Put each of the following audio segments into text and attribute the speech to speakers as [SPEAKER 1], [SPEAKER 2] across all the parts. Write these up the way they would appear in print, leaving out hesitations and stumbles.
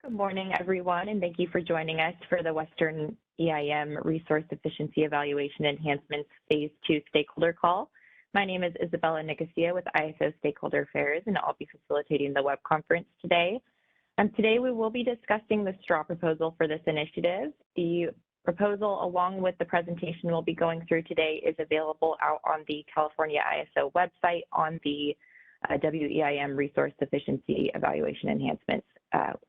[SPEAKER 1] Good morning, everyone, and thank you for joining us for the Western EIM Resource Efficiency Evaluation Enhancements Phase 2 Stakeholder Call. My name is Isabella Nicosia with ISO Stakeholder Affairs, and I'll be facilitating the web conference today. Today, we will be discussing the straw proposal for this initiative. The proposal, along with the presentation we'll be going through today, is available out on the California ISO website on the WEIM Resource Efficiency Evaluation Enhancements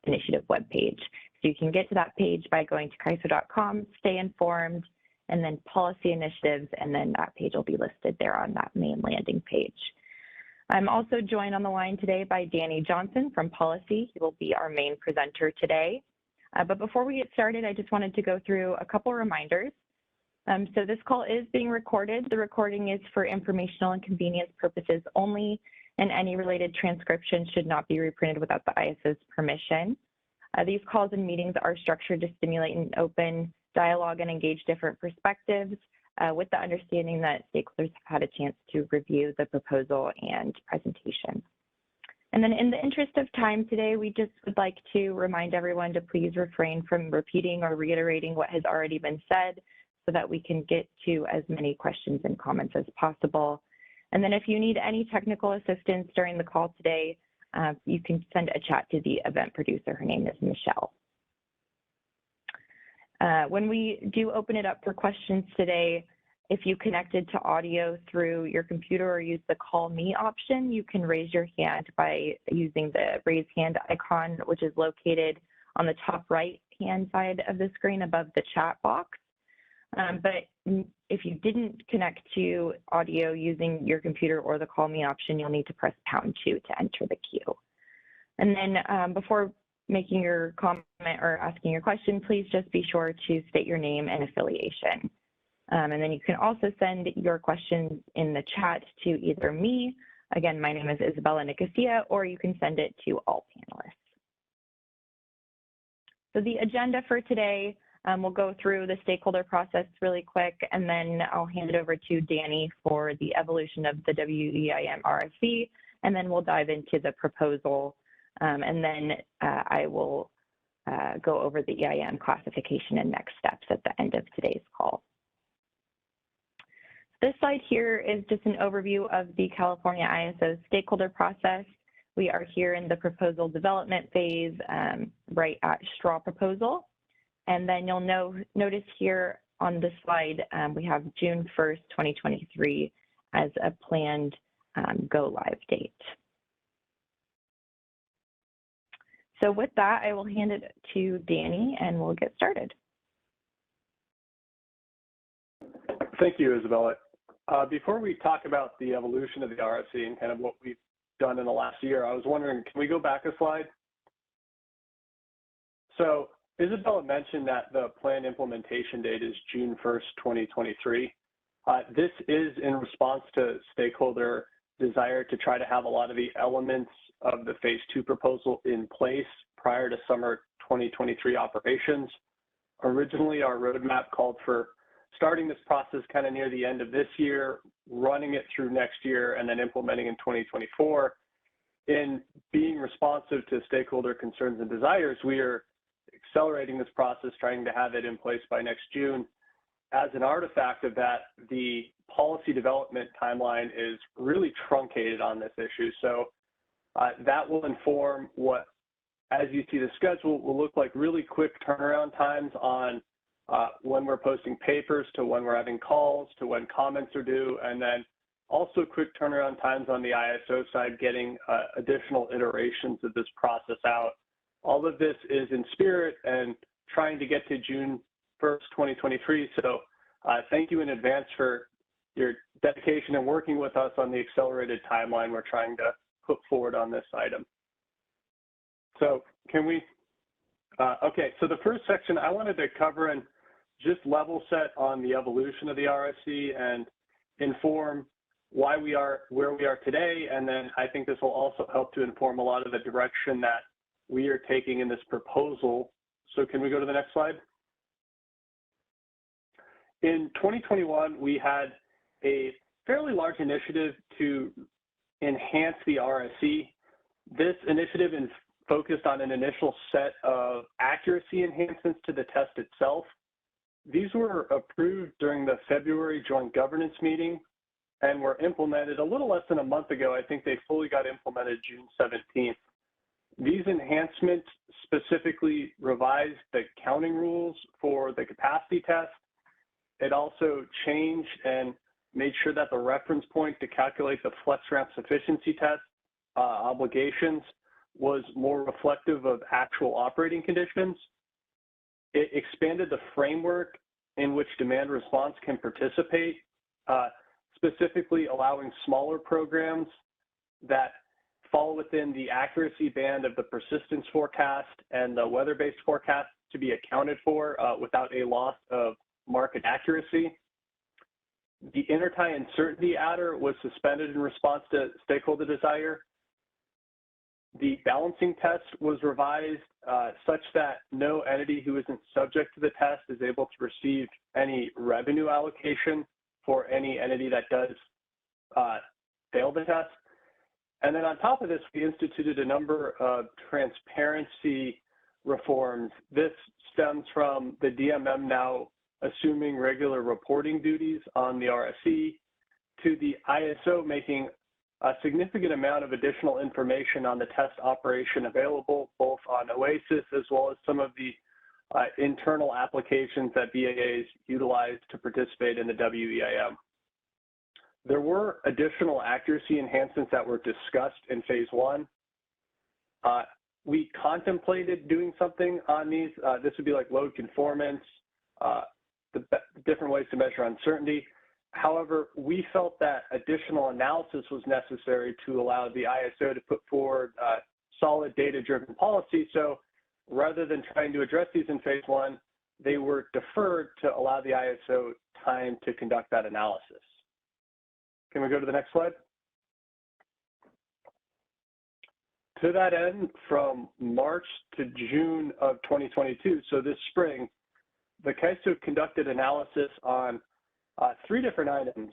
[SPEAKER 1] Initiative webpage. So you can get to that page by going to Kaiser.com, stay informed, and then policy initiatives, and then that page will be listed there on that main landing page. I'm also joined on the line today by Danny Johnson from Policy. He will be our main presenter today. But before we get started, I just wanted to go through a couple reminders. So this call is being recorded. The recording is for informational and convenience purposes only, and any related transcription should not be reprinted without the ISO's permission. These calls and meetings are structured to stimulate an open dialogue and engage different perspectives with the understanding that stakeholders have had a chance to review the proposal and presentation. And then in the interest of time today, we just would like to remind everyone to please refrain from repeating or reiterating what has already been said so that we can get to as many questions and comments as possible. And then if you need any technical assistance during the call today, you can send a chat to the event producer. Her name is Michelle. When we do open it up for questions today, if you connected to audio through your computer or use the call me option, you can raise your hand by using the raise hand icon, which is located on the top right hand side of the screen above the chat box. But if you didn't connect to audio using your computer or the call me option, you'll need to press #2 to enter the queue. And then before making your comment or asking your question, please just be sure to state your name and affiliation. And then you can also send your questions in the chat to either me, again, my name is Isabella Nicosia, or you can send it to all panelists. So the agenda for today, we'll go through the stakeholder process really quick, and then I'll hand it over to Danny for the evolution of the WEIM RFC, and then we'll dive into the proposal, and then I will go over the EIM classification and next steps at the end of today's call. This slide here is just an overview of the California ISO stakeholder process. We are here in the proposal development phase, right at straw proposal. And then you'll notice here on this slide, we have June 1st, 2023 as a planned go live date. So with that, I will hand it to Danny and we'll get started.
[SPEAKER 2] Thank you, Isabella. Before we talk about the evolution of the RFC and kind of what we've done in the last year, I was wondering, can we go back a slide? So Isabella mentioned that the planned implementation date is June 1st, 2023. This is in response to stakeholder desire to try to have a lot of the elements of the Phase 2 proposal in place prior to summer 2023 operations. Originally, our roadmap called for starting this process kind of near the end of this year, running it through next year, and then implementing in 2024. In being responsive to stakeholder concerns and desires, we are accelerating this process, trying to have it in place by next June. As an artifact of that, the policy development timeline is really truncated on this issue. So that will inform what, as you see the schedule, will look like really quick turnaround times on when we're posting papers to when we're having calls to when comments are due, and then also quick turnaround times on the ISO side, getting additional iterations of this process out. All of this is in spirit and trying to get to June 1st, 2023. So thank you in advance for your dedication and working with us on the accelerated timeline we're trying to put forward on this item. So can we, okay, so the first section I wanted to cover and just level set on the evolution of the RFC and inform why we are where we are today. And then I think this will also help to inform a lot of the direction that we are taking in this proposal. So can we go to the next slide? In 2021, we had a fairly large initiative to enhance the RFC. This initiative focused on an initial set of accuracy enhancements to the test itself. These were approved during the February joint governance meeting and were implemented a little less than a month ago. I think they fully got implemented June 17th. These enhancements specifically revised the counting rules for the capacity test. It also changed and made sure that the reference point to calculate the flex ramp sufficiency test obligations was more reflective of actual operating conditions. It expanded the framework in which demand response can participate, specifically allowing smaller programs that fall within the accuracy band of the persistence forecast and the weather-based forecast to be accounted for without a loss of market accuracy. The intertie uncertainty adder was suspended in response to stakeholder desire. The balancing test was revised such that no entity who isn't subject to the test is able to receive any revenue allocation for any entity that does fail the test. And then on top of this, we instituted a number of transparency reforms. This stems from the DMM now assuming regular reporting duties on the RSE, to the ISO making a significant amount of additional information on the test operation available, both on OASIS as well as some of the internal applications that BAAs utilize to participate in the WEIM. There were additional accuracy enhancements that were discussed in phase one. We contemplated doing something on these. This would be like load conformance, the different ways to measure uncertainty. However, we felt that additional analysis was necessary to allow the ISO to put forward solid data-driven policy. So rather than trying to address these in phase one, they were deferred to allow the ISO time to conduct that analysis. Can we go to the next slide? To that end, from March to June of 2022, so this spring, the Kaiser conducted analysis on three different items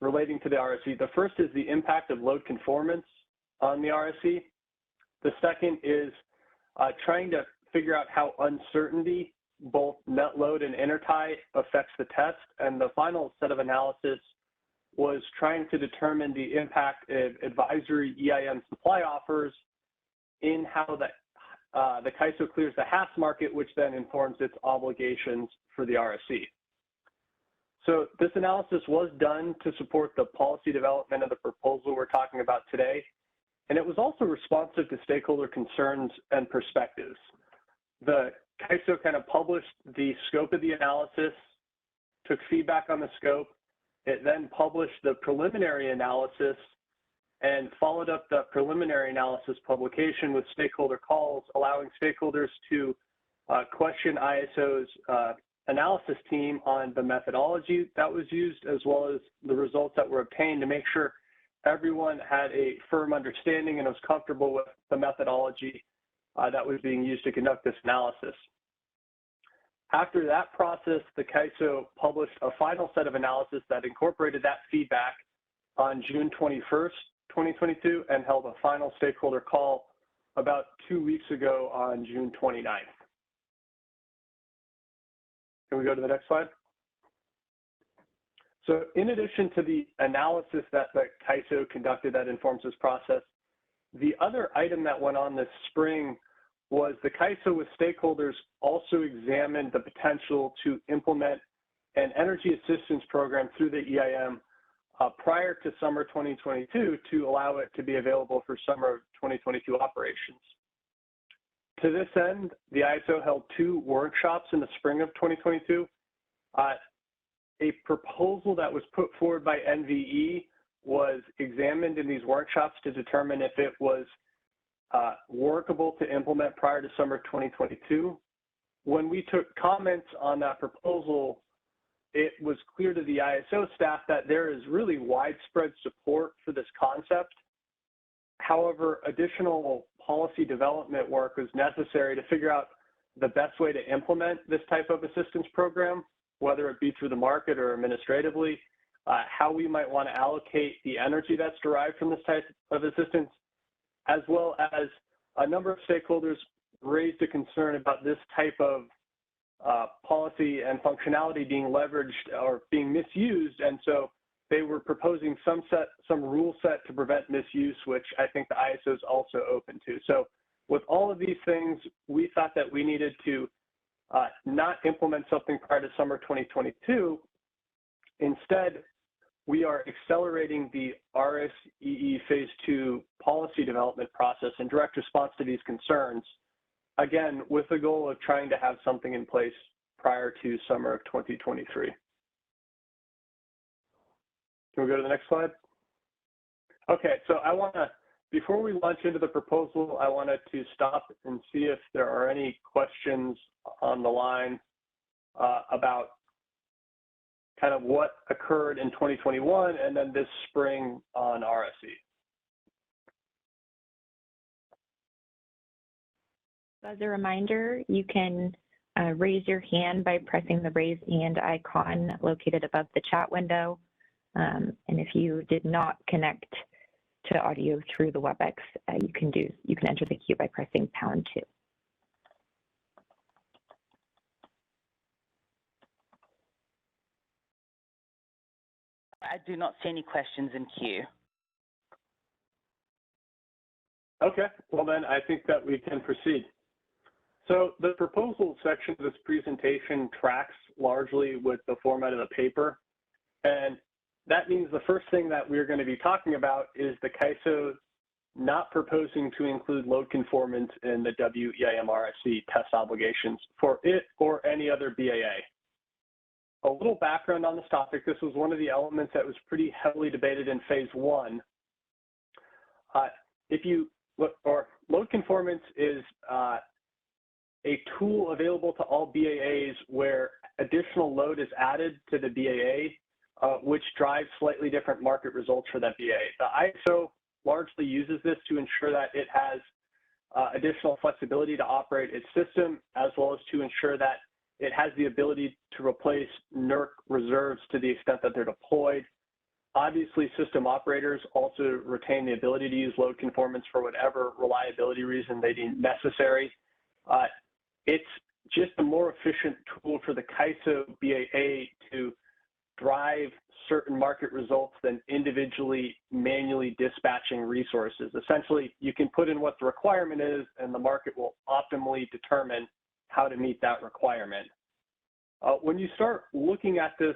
[SPEAKER 2] relating to the RSE. The first is the impact of load conformance on the RSE. The second is trying to figure out how uncertainty, both net load and intertie, affects the test. And the final set of analysis was trying to determine the impact of advisory EIM supply offers in how the Kaiser clears the HAS market, which then informs its obligations for the RSE. So this analysis was done to support the policy development of the proposal we're talking about today, and it was also responsive to stakeholder concerns and perspectives. The Kaiser kind of published the scope of the analysis, took feedback on the scope. It then published the preliminary analysis and followed up the preliminary analysis publication with stakeholder calls, allowing stakeholders to question ISO's analysis team on the methodology that was used, as well as the results that were obtained, to make sure everyone had a firm understanding and was comfortable with the methodology that was being used to conduct this analysis. After that process, the Kaiser published a final set of analysis that incorporated that feedback on June 21st, 2022, and held a final stakeholder call about 2 weeks ago on June 29th. Can we go to the next slide? So in addition to the analysis that the Kaiser conducted that informs this process, the other item that went on this spring was the Kaiser with stakeholders also examined the potential to implement an energy assistance program through the EIM prior to summer 2022 to allow it to be available for summer 2022 operations. To this end, the ISO held 2 workshops in the spring of 2022. A proposal that was put forward by NVE was examined in these workshops to determine if it was workable to implement prior to summer 2022. When we took comments on that proposal, it was clear to the ISO staff that there is really widespread support for this concept. However, additional policy development work was necessary to figure out the best way to implement this type of assistance program, whether it be through the market or administratively, how we might want to allocate the energy that's derived from this type of assistance, as well as a number of stakeholders raised a concern about this type of policy and functionality being leveraged or being misused, and so they were proposing some rule set to prevent misuse, which I think the ISO is also open to. So with all of these things, we thought that we needed to not implement something prior to summer 2022. Instead, we are accelerating the RSEE Phase 2 policy development process in direct response to these concerns, again, with the goal of trying to have something in place prior to summer of 2023. Can we go to the next slide? Okay, so I want to, before we launch into the proposal, I wanted to stop and see if there are any questions on the line about kind of what occurred in 2021 and then this spring on RSE.
[SPEAKER 1] As a reminder, you can raise your hand by pressing the raise hand icon located above the chat window. And if you did not connect to audio through the WebEx, you can enter the queue by pressing #2.
[SPEAKER 3] I do not see any questions in queue.
[SPEAKER 2] Okay, well then I think that we can proceed. So the proposal section of this presentation tracks largely with the format of the paper. And that means the first thing that we're going to be talking about is the Kaiser not proposing to include load conformance in the WEIM RSE test obligations for it or any other BAA. A little background on this topic: this was one of the elements that was pretty heavily debated in Phase 1. If you look, or load conformance is a tool available to all BAAs where additional load is added to the BAA, which drives slightly different market results for that BAA. The ISO largely uses this to ensure that it has additional flexibility to operate its system, as well as to ensure that it has the ability to replace NERC reserves to the extent that they're deployed. Obviously, system operators also retain the ability to use load conformance for whatever reliability reason they deem necessary. It's just a more efficient tool for the Kaiser BAA to drive certain market results than individually manually dispatching resources. Essentially, you can put in what the requirement is, and the market will optimally determine how to meet that requirement. When you start looking at this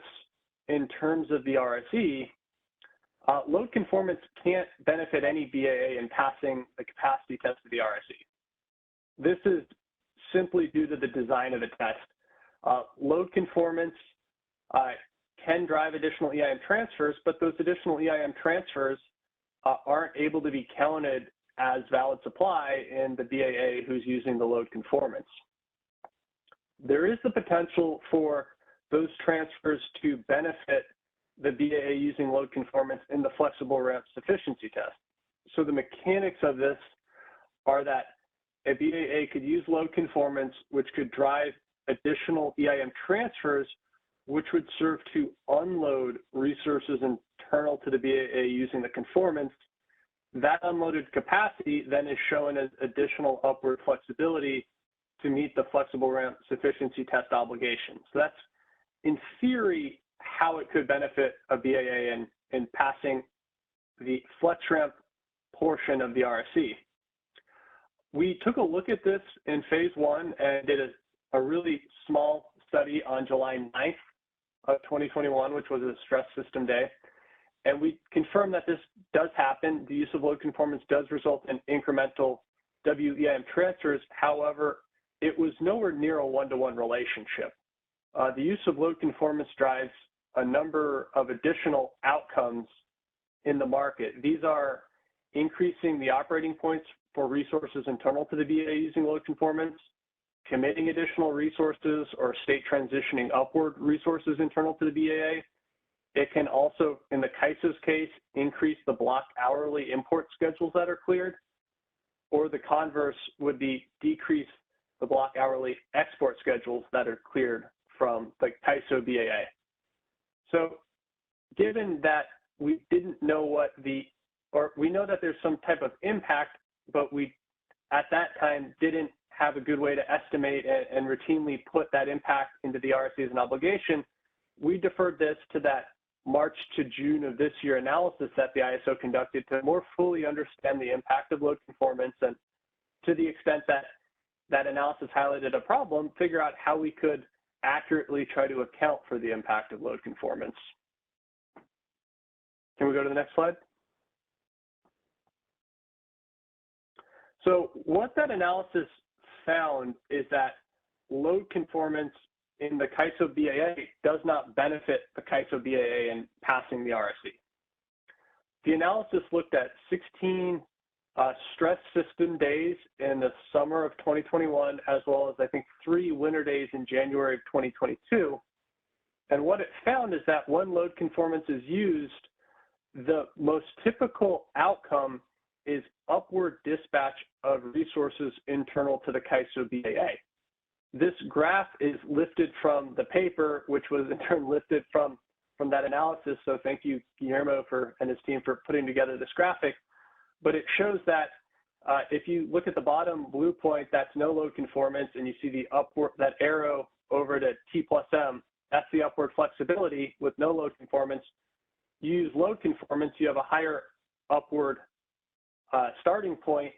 [SPEAKER 2] in terms of the RSE, load conformance can't benefit any BAA in passing the capacity test of the RSE. This is simply due to the design of the test. Load conformance can drive additional EIM transfers, but those additional EIM transfers aren't able to be counted as valid supply in the BAA who's using the load conformance. There is the potential for those transfers to benefit the BAA using load conformance in the flexible ramp sufficiency test. So the mechanics of this are that a BAA could use load conformance, which could drive additional EIM transfers, which would serve to unload resources internal to the BAA using the conformance. That unloaded capacity then is shown as additional upward flexibility to meet the flexible ramp sufficiency test obligation. So that's, in theory, how it could benefit a BAA in passing the flex ramp portion of the RSE. We took a look at this in Phase 1 and did a really small study on July 9th of 2021, which was a stress system day. And we confirmed that this does happen. The use of load conformance does result in incremental WEIM transfers. However, it was nowhere near a one-to-one relationship. The use of load conformance drives a number of additional outcomes in the market. These are increasing the operating points for resources internal to the BAA using load conformance, committing additional resources or state transitioning upward resources internal to the BAA. It can also, in the Kaiser's case, increase the block hourly import schedules that are cleared, or the converse would be decrease the block hourly export schedules that are cleared from the Kaiser BAA. So given that we didn't know what or we know that there's some type of impact, but we at that time didn't have a good way to estimate and routinely put that impact into the RSC as an obligation, we deferred this to that March to June of this year analysis that the ISO conducted to more fully understand the impact of load conformance, and to the extent that that analysis highlighted a problem, figure out how we could accurately try to account for the impact of load conformance. Can we go to the next slide? So what that analysis found is that load conformance in the Kaiser BAA does not benefit the Kaiser BAA in passing the RSC. The analysis looked at 16 stress system days in the summer of 2021, as well as I think 3 winter days in January of 2022. And what it found is that when load conformance is used, the most typical outcome is upward dispatch of resources internal to the Kaiser BAA. This graph is lifted from the paper, which was in turn lifted from that analysis. So thank you, Guillermo, and his team for putting together this graphic. But it shows that if you look at the bottom blue point, that's no load conformance, and you see the upward, that arrow over to T plus M, that's the upward flexibility with no load conformance. You use load conformance, you have a higher upward starting point,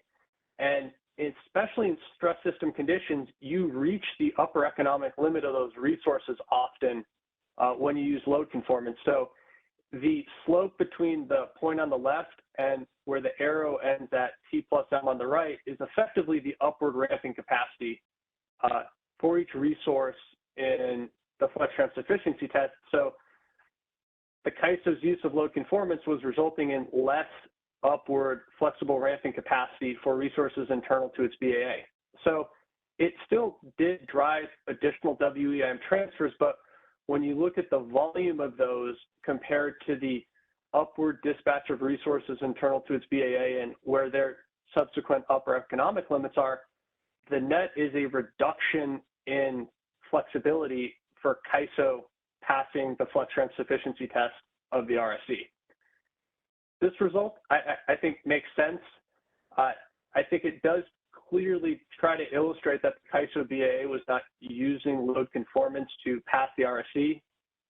[SPEAKER 2] and especially in stress system conditions, you reach the upper economic limit of those resources often when you use load conformance. So the slope between the point on the left and where the arrow ends at T plus M on the right is effectively the upward ramping capacity for each resource in the FlexRamp sufficiency test. So the Kaiser's use of load conformance was resulting in less upward flexible ramping capacity for resources internal to its BAA. So it still did drive additional WEIM transfers, but when you look at the volume of those compared to the upward dispatch of resources internal to its BAA and where their subsequent upper economic limits are, the net is a reduction in flexibility for Kaiser passing the FlexRamp sufficiency test of the RSC. This result, I think, makes sense. I think it does clearly try to illustrate that the Kaiser BAA was not using load conformance to pass the RSC.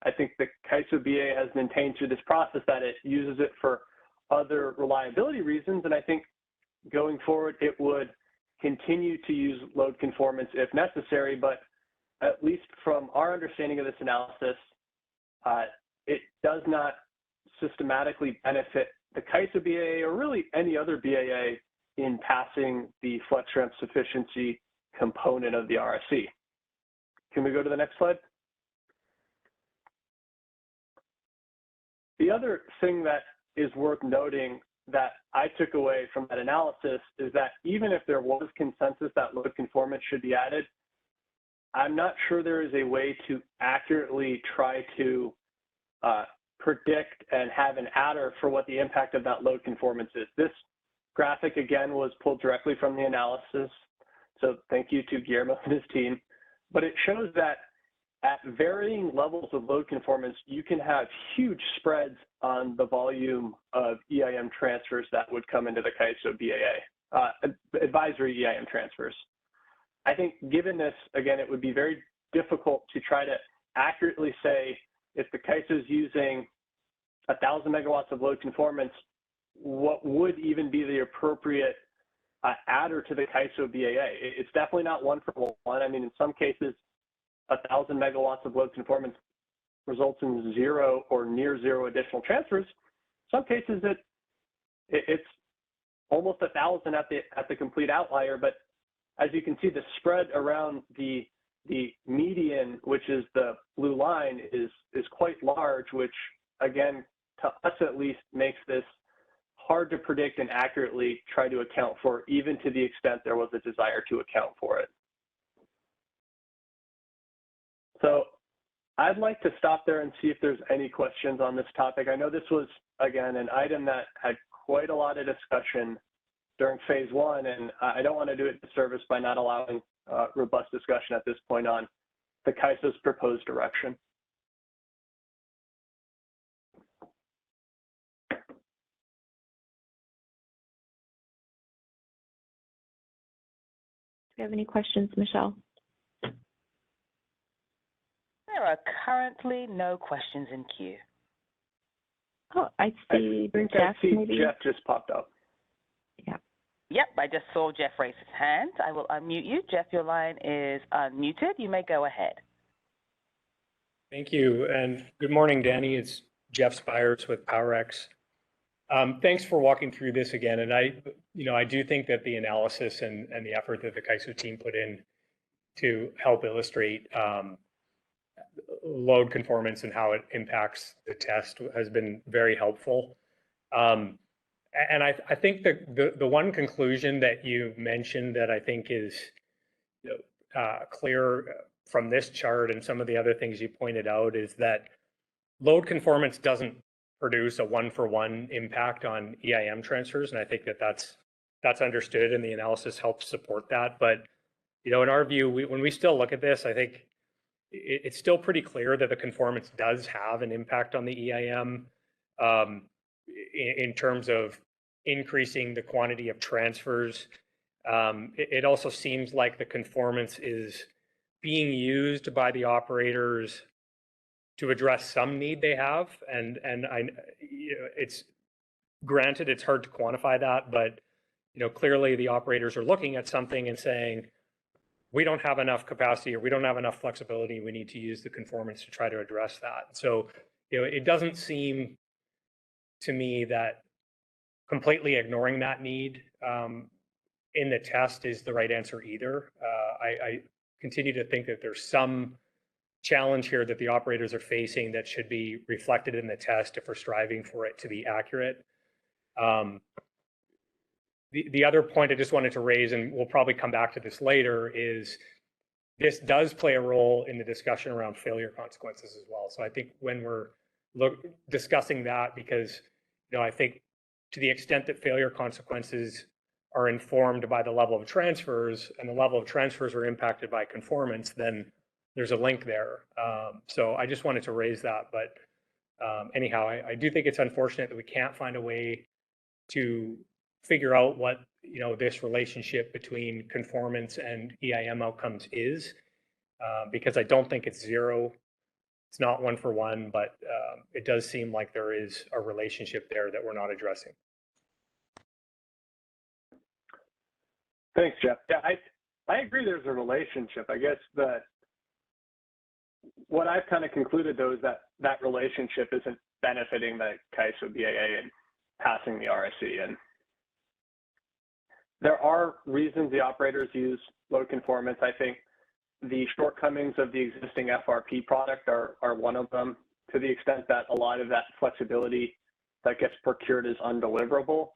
[SPEAKER 2] I think the Kaiser BAA has maintained through this process that it uses it for other reliability reasons, and I think going forward it would continue to use load conformance if necessary, but at least from our understanding of this analysis, it does not systematically benefit the Kaiser BAA or really any other BAA in passing the FlexRamp sufficiency component of the RSC. Can we go to the next slide? The other thing that is worth noting that I took away from that analysis is that even if there was consensus that load conformance should be added, I'm not sure there is a way to accurately try to predict and have an adder for what the impact of that load conformance is. This graphic, again, was pulled directly from the analysis, so thank you to Guillermo and his team. But it shows that at varying levels of load conformance, you can have huge spreads on the volume of EIM transfers that would come into the Kaiser BAA, advisory EIM transfers. I think given this, again, it would be very difficult to try to accurately say if the Kaiser is using 1,000 megawatts of load conformance, what would even be the appropriate adder to the Kaiser BAA. It's definitely not one for one. I mean, in some cases, 1,000 megawatts of load conformance results in 0 or near 0 additional transfers. Some cases it's almost 1,000 at the complete outlier, but as you can see, the spread around the median, which is the blue line, is quite large, which again, to us at least, makes this hard to predict and accurately try to account for, even to the extent there was a desire to account for it. So I'd like to stop there and see if there's any questions on this topic. I know this was, again, an item that had quite a lot of discussion during phase 1, and I don't want to do it disservice by not allowing robust discussion at this point on the Kaiser's proposed direction.
[SPEAKER 1] you have any questions, Michelle?
[SPEAKER 3] There are currently no questions in queue.
[SPEAKER 1] Oh, I see Jeff, maybe?
[SPEAKER 2] Jeff just popped up.
[SPEAKER 1] Yeah.
[SPEAKER 3] Yep, I just saw Jeff raise his hand. I will unmute you. Jeff, your line is unmuted. You may go ahead.
[SPEAKER 4] Thank you, and good morning, Danny. It's Jeff Spires with PowerX. Thanks for walking through this again, and I do think that the analysis and the effort that the Kaiser team put in to help illustrate load conformance and how it impacts the test has been very helpful. And I think the one conclusion that you mentioned that I think is clear from this chart and some of the other things you pointed out is that load conformance doesn't produce a one-for-one impact on EIM transfers, and I think that that's understood, and the analysis helps support that. But in our view, when we still look at this, I think it's still pretty clear that the conformance does have an impact on the EIM in terms of increasing the quantity of transfers. It also seems like the conformance is being used by the operators to address some need they have, and it's granted it's hard to quantify that, but clearly the operators are looking at something and saying, we don't have enough capacity or we don't have enough flexibility. We need to use the conformance to try to address that. So, it doesn't seem to me that completely ignoring that need in the test is the right answer either. I continue to think that there's some challenge here that the operators are facing that should be reflected in the test if we're striving for it to be accurate. The other point I just wanted to raise, and we'll probably come back to this later, is this does play a role in the discussion around failure consequences as well. So I think when we're discussing that, because I think to the extent that failure consequences are informed by the level of transfers and the level of transfers are impacted by conformance, then there's a link there. So I just wanted to raise that. But anyhow, I do think it's unfortunate that we can't find a way to figure out what this relationship between conformance and EIM outcomes is, because I don't think it's zero. It's not one for one, but it does seem like there is a relationship there that we're not addressing.
[SPEAKER 2] Thanks, Jeff. Yeah, I agree there's a relationship. I guess what I've kind of concluded, though, is that relationship isn't benefiting the Kaiser BAA and passing the RSE. And there are reasons the operators use load conformance. I think the shortcomings of the existing FRP product are one of them, to the extent that a lot of that flexibility that gets procured is undeliverable.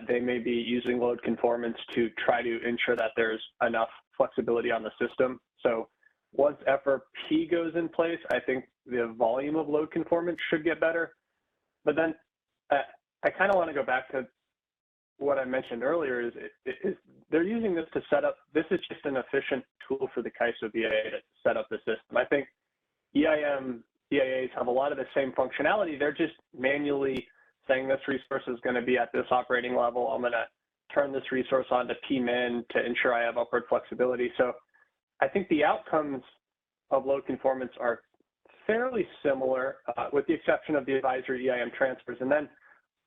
[SPEAKER 2] They may be using load conformance to try to ensure that there's enough flexibility on the system. So once FRP goes in place, I think the volume of load conformance should get better. But then I kind of want to go back to what I mentioned earlier, is they're using this to set up, this is just an efficient tool for the Kaiser BAA to set up the system. I think EAAs have a lot of the same functionality. They're just manually saying this resource is going to be at this operating level. I'm going to turn this resource on to PMIN to ensure I have upward flexibility. So I think the outcomes of load conformance are fairly similar, with the exception of the advisory EIM transfers. And then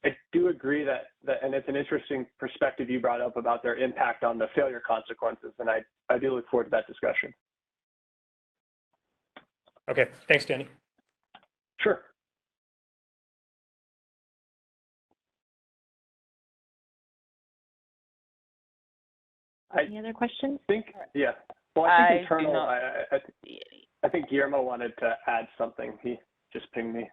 [SPEAKER 2] I do agree that and it's an interesting perspective you brought up about their impact on the failure consequences. And I do look forward to that discussion.
[SPEAKER 4] Okay, thanks, Danny.
[SPEAKER 2] Sure.
[SPEAKER 1] Any other questions?
[SPEAKER 2] I think, yeah. Well, I think internal, I think Guillermo wanted to add something. He just pinged me.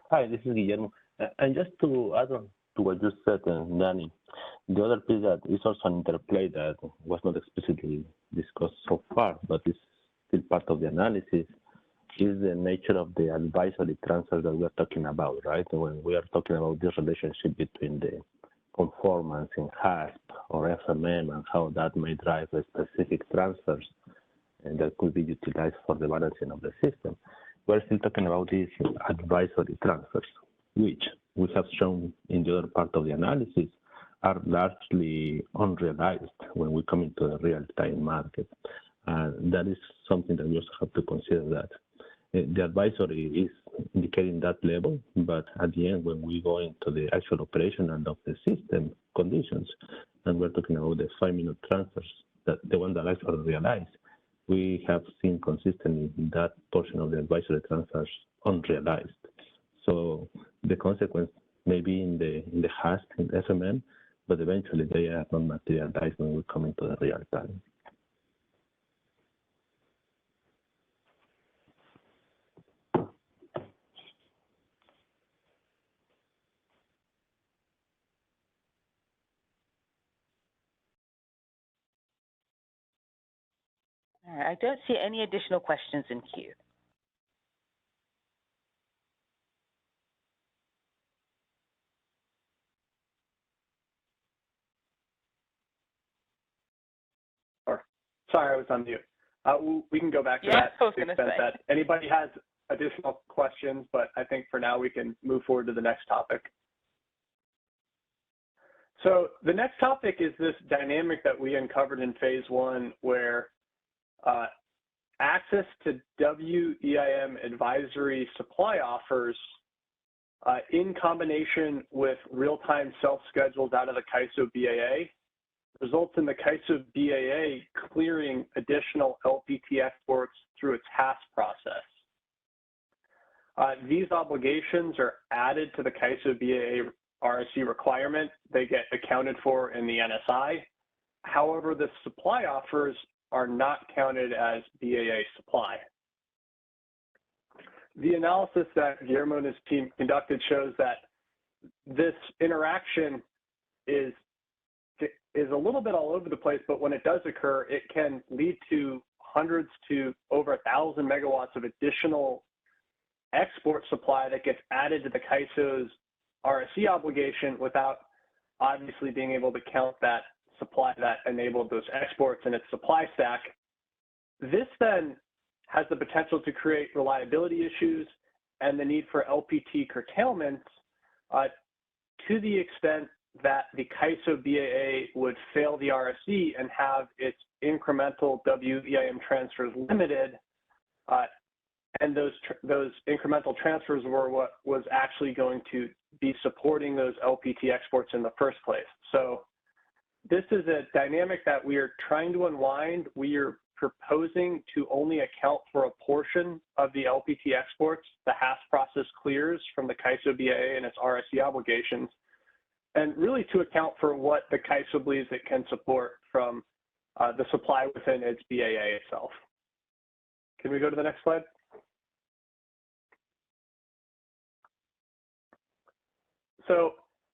[SPEAKER 5] Hi, this is Guillermo. And just to add on to what you said, Danny, the other piece that is also an interplay that was not explicitly discussed so far, but is still part of the analysis, is the nature of the advisory transfer that we are talking about, right? When we are talking about this relationship between the conformance in HASP or FMM and how that may drive a specific transfers and that could be utilized for the balancing of the system. We're still talking about these advisory transfers, which we have shown in the other part of the analysis are largely unrealized when we come into the real-time market. And that is something that we also have to consider, that the advisory is indicating that level, but at the end, when we go into the actual operation and of the system conditions, and we're talking about the 5-minute transfers, that the one that actually realized, we have seen consistently that portion of the advisory transfers unrealized. So the consequence may be in the hash in FMM, but eventually they are not materialized when we come into the real time.
[SPEAKER 3] All right, I don't see any additional questions in queue.
[SPEAKER 2] Sorry, I was on mute. We can go back to
[SPEAKER 3] Yeah,
[SPEAKER 2] that
[SPEAKER 3] I was
[SPEAKER 2] to the
[SPEAKER 3] gonna
[SPEAKER 2] extent
[SPEAKER 3] say.
[SPEAKER 2] that anybody has additional questions, but I think for now we can move forward to the next topic. So the next topic is this dynamic that we uncovered in phase 1, where access to WEIM advisory supply offers in combination with real-time self-schedules out of the Kaiser BAA results in the Kaiser BAA clearing additional LPT exports through its HAS process. These obligations are added to the Kaiser BAA RSC requirement. They get accounted for in the NSI. However, the supply offers are not counted as BAA supply. The analysis that Guillermo and his team conducted shows that this interaction is a little bit all over the place, but when it does occur, it can lead to hundreds to over 1,000 megawatts of additional export supply that gets added to the Kaiser's RSC obligation without obviously being able to count that supply that enabled those exports in its supply stack. This then has the potential to create reliability issues and the need for LPT curtailments to the extent that the Kaiser BAA would fail the RSC and have its incremental WEIM transfers limited, and those incremental transfers were what was actually going to be supporting those LPT exports in the first place. So this is a dynamic that we are trying to unwind. We are proposing to only account for a portion of the LPT exports the HAS process clears from the Kaiser BAA and its RSC obligations, and really to account for what the Kaiser believes it can support from the supply within its BAA itself. Can we go to the next slide? So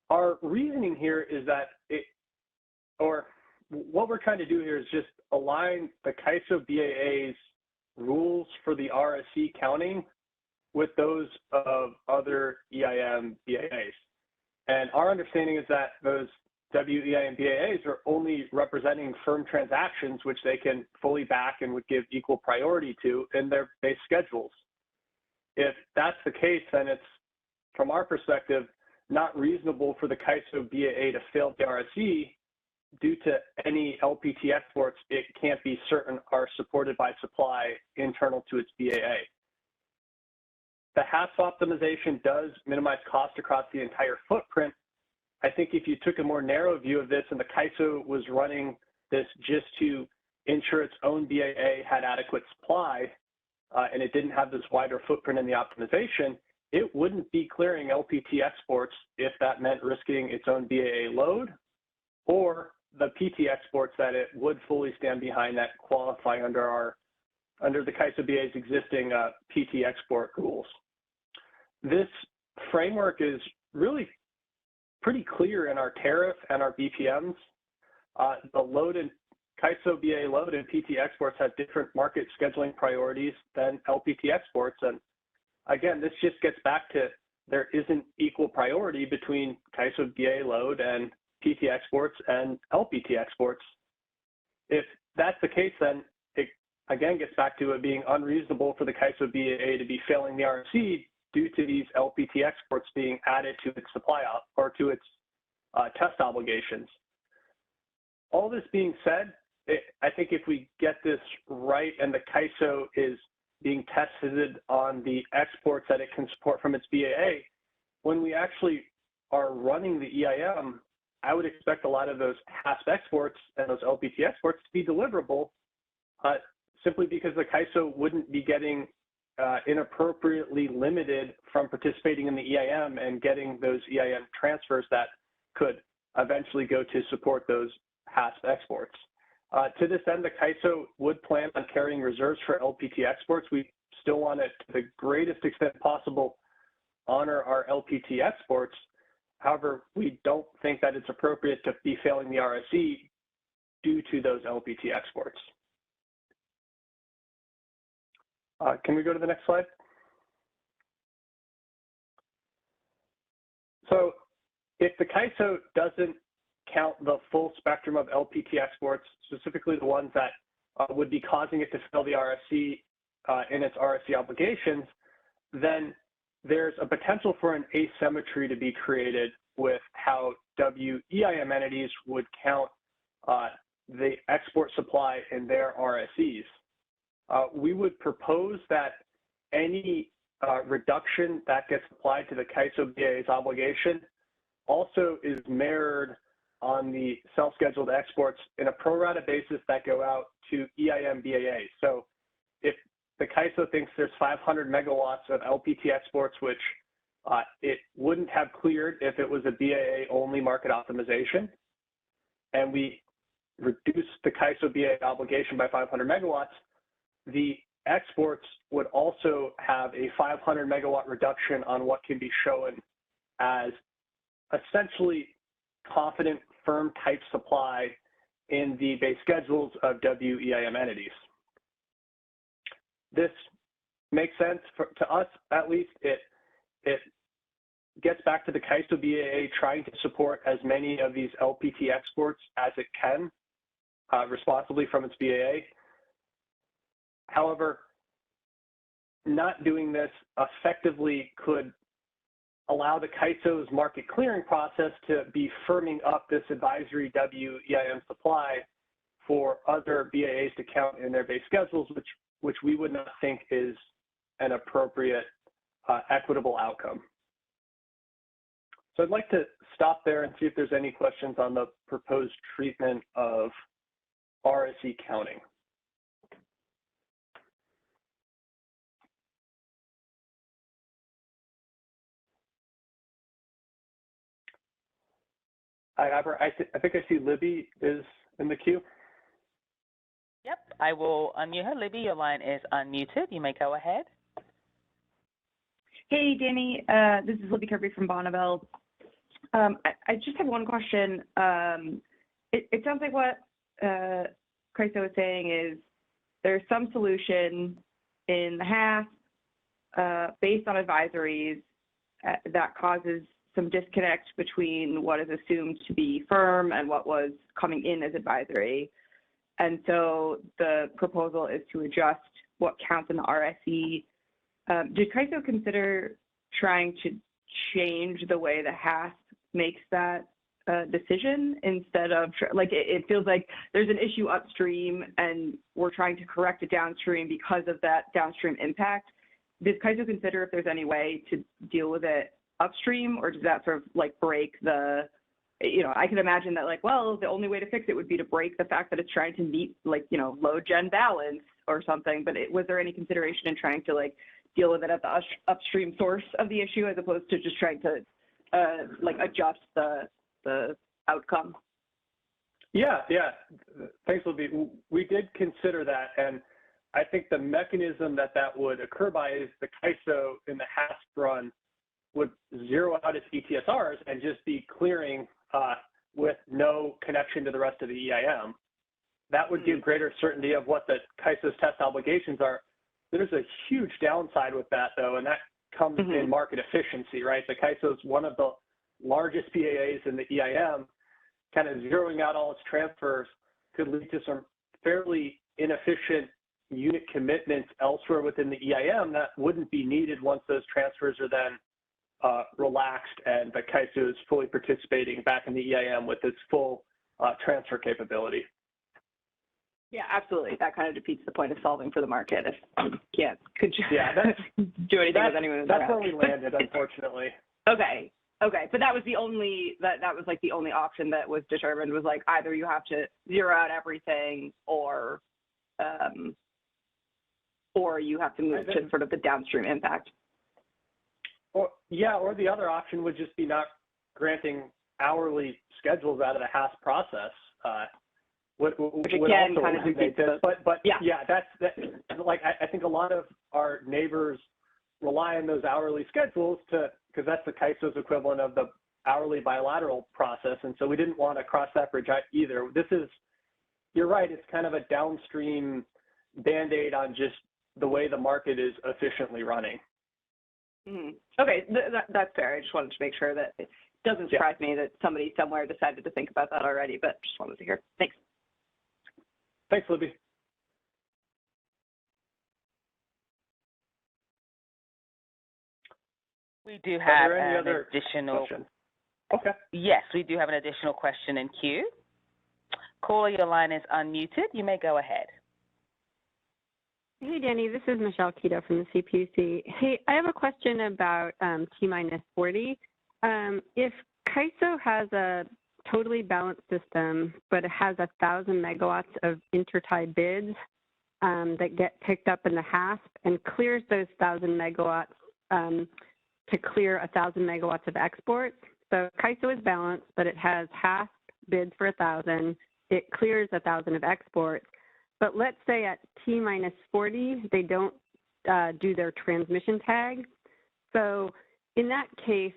[SPEAKER 2] our reasoning here is that what we're trying to do here is just align the Kaiser BAA's rules for the RSC counting with those of other EIM BAAs. And our understanding is that those WEIM BAAs are only representing firm transactions, which they can fully back and would give equal priority to in their base schedules. If that's the case, then it's, from our perspective, not reasonable for the Kaiser BAA to fail the RSC due to any LPT exports it can't be certain are supported by supply internal to its BAA. The HAS optimization does minimize cost across the entire footprint. I think if you took a more narrow view of this and the Kaiser was running this just to ensure its own BAA had adequate supply and it didn't have this wider footprint in the optimization, it wouldn't be clearing LPT exports if that meant risking its own BAA load or the PT exports that it would fully stand behind that qualify under the Kaiser BAA's existing PT export rules. This framework is really pretty clear in our tariff and our BPMs. The load and Kaiser BAA load and PT exports have different market scheduling priorities than LPT exports. And again, this just gets back to there isn't equal priority between Kaiser BAA load and PT exports and LPT exports. If that's the case, then it again gets back to it being unreasonable for the Kaiser BAA to be failing the RSC due to these LPT exports being added to its supply or to its test obligations. All this being said, I think if we get this right and the Kaiser is being tested on the exports that it can support from its BAA, when we actually are running the EIM, I would expect a lot of those HASP exports and those LPT exports to be deliverable simply because the Kaiser wouldn't be getting inappropriately limited from participating in the EIM and getting those EIM transfers that could eventually go to support those HASP exports. To this end, the Kaiser would plan on carrying reserves for LPT exports. We still want to the greatest extent possible, honor our LPT exports. However, we don't think that it's appropriate to be failing the RSE due to those LPT exports. Can we go to the next slide? So if the Kaiser doesn't count the full spectrum of LPT exports, specifically the ones that would be causing it to fail the RSE in its RSE obligations, then there's a potential for an asymmetry to be created with how WEIM entities would count the export supply in their RSEs. We would propose that any reduction that gets applied to the Kaiser BAA's obligation also is mirrored on the self-scheduled exports in a pro rata basis that go out to EIM BAA. So if the Kaiser thinks there's 500 megawatts of LPT exports, which it wouldn't have cleared if it was a BAA-only market optimization, and we reduce the Kaiser BAA obligation by 500 megawatts, the exports would also have a 500 megawatt reduction on what can be shown as essentially confident firm type supply in the base schedules of WEIM entities. This makes sense to us, at least. It gets back to the Kaiser BAA trying to support as many of these LPT exports as it can responsibly from its BAA. However, not doing this effectively could allow the Kaiser's market clearing process to be firming up this advisory WEIM supply for other BAAs to count in their base schedules, which we would not think is an appropriate equitable outcome. So I'd like to stop there and see if there's any questions on the proposed treatment of RSE counting. I think I see Libby is in the queue.
[SPEAKER 3] Yep, I will unmute her. Libby, your line is unmuted. You may go ahead.
[SPEAKER 6] Hey, Danny. This is Libby Kirby from Bonneville. I just have one question. It sounds like what Kaiser was saying is there's some solution in the HASP based on advisories that causes some disconnect between what is assumed to be firm and what was coming in as advisory. And so the proposal is to adjust what counts in the RSE. Did Kaiser consider trying to change the way the HASP makes that decision instead of, like, it feels like there's an issue upstream and we're trying to correct it downstream because of that downstream impact. Does Kaiser consider if there's any way to deal with it upstream, or does that sort of like break the, you know, I can imagine that like, well, the only way to fix it would be to break the fact that it's trying to meet like, you know, load gen balance or something, but was there any consideration in trying to like deal with it at the upstream source of the issue as opposed to just trying to like adjust the outcome?
[SPEAKER 2] Yeah. Thanks, Libby. We did consider that, and I think the mechanism that would occur by is the Kaiser in the HASP run would zero out its ETSRs and just be clearing with no connection to the rest of the EIM. That would give greater certainty of what the Kaiser's test obligations are. There's a huge downside with that, though, and that comes in market efficiency, right? The Kaiser is one of the largest BAAs in the EIM. Kind of zeroing out all its transfers could lead to some fairly inefficient unit commitments elsewhere within the EIM that wouldn't be needed once those transfers are then relaxed and that Kaiser is fully participating back in the EIM with its full transfer capability.
[SPEAKER 6] Yeah, absolutely. That kind of defeats the point of solving for the market if you can't do anything with anyone.
[SPEAKER 2] That's where we landed, unfortunately.
[SPEAKER 6] Okay. But that was the only, that was like the only option that was determined, was like either you have to zero out everything or you have to move to sort of the downstream impact.
[SPEAKER 2] Or the other option would just be not granting hourly schedules out of the HAS process. Which again kind of defeats this. But that's like I think a lot of our neighbors rely on those hourly schedules because that's the Kaiser's equivalent of the hourly bilateral process, and so we didn't want to cross that bridge either. You're right, it's kind of a downstream Band-Aid on just the way the market is efficiently running.
[SPEAKER 6] Mm-hmm. Okay, that's fair. I just wanted to make sure that it doesn't surprise me that somebody somewhere decided to think about that already, but just wanted to hear. Thanks.
[SPEAKER 2] Thanks, Libby.
[SPEAKER 3] We do have
[SPEAKER 2] an
[SPEAKER 3] additional
[SPEAKER 2] question? Okay.
[SPEAKER 3] Yes, we do have an additional question in queue. Caller, your line is unmuted. You may go ahead.
[SPEAKER 7] Hey, Danny, this is Michelle Keto from the CPUC. Hey, I have a question about T-40. If Kaiser has a totally balanced system, but it has 1,000 megawatts of intertie bids that get picked up in the HASP and clears those 1,000 megawatts to clear 1,000 megawatts of exports. So Kaiser is balanced, but it has HASP bids for 1,000. It clears 1,000 of exports. But let's say at T-40, they don't do their transmission tag. So in that case,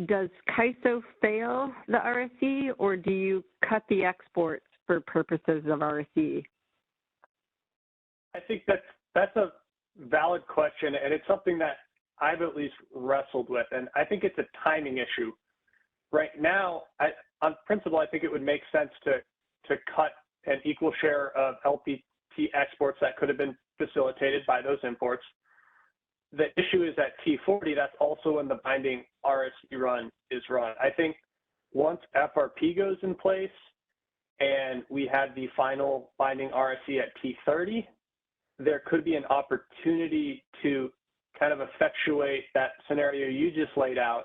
[SPEAKER 7] does Kaiser fail the RSE, or do you cut the exports for purposes of RSE?
[SPEAKER 2] I think that's a valid question, and it's something that I've at least wrestled with, and I think it's a timing issue. Right now, on principle, I think it would make sense to cut an equal share of LPT exports that could have been facilitated by those imports. The issue is at T-40, that's also when the binding RSE run is run. I think once FRP goes in place and we have the final binding RSE at T-30, there could be an opportunity to kind of effectuate that scenario you just laid out.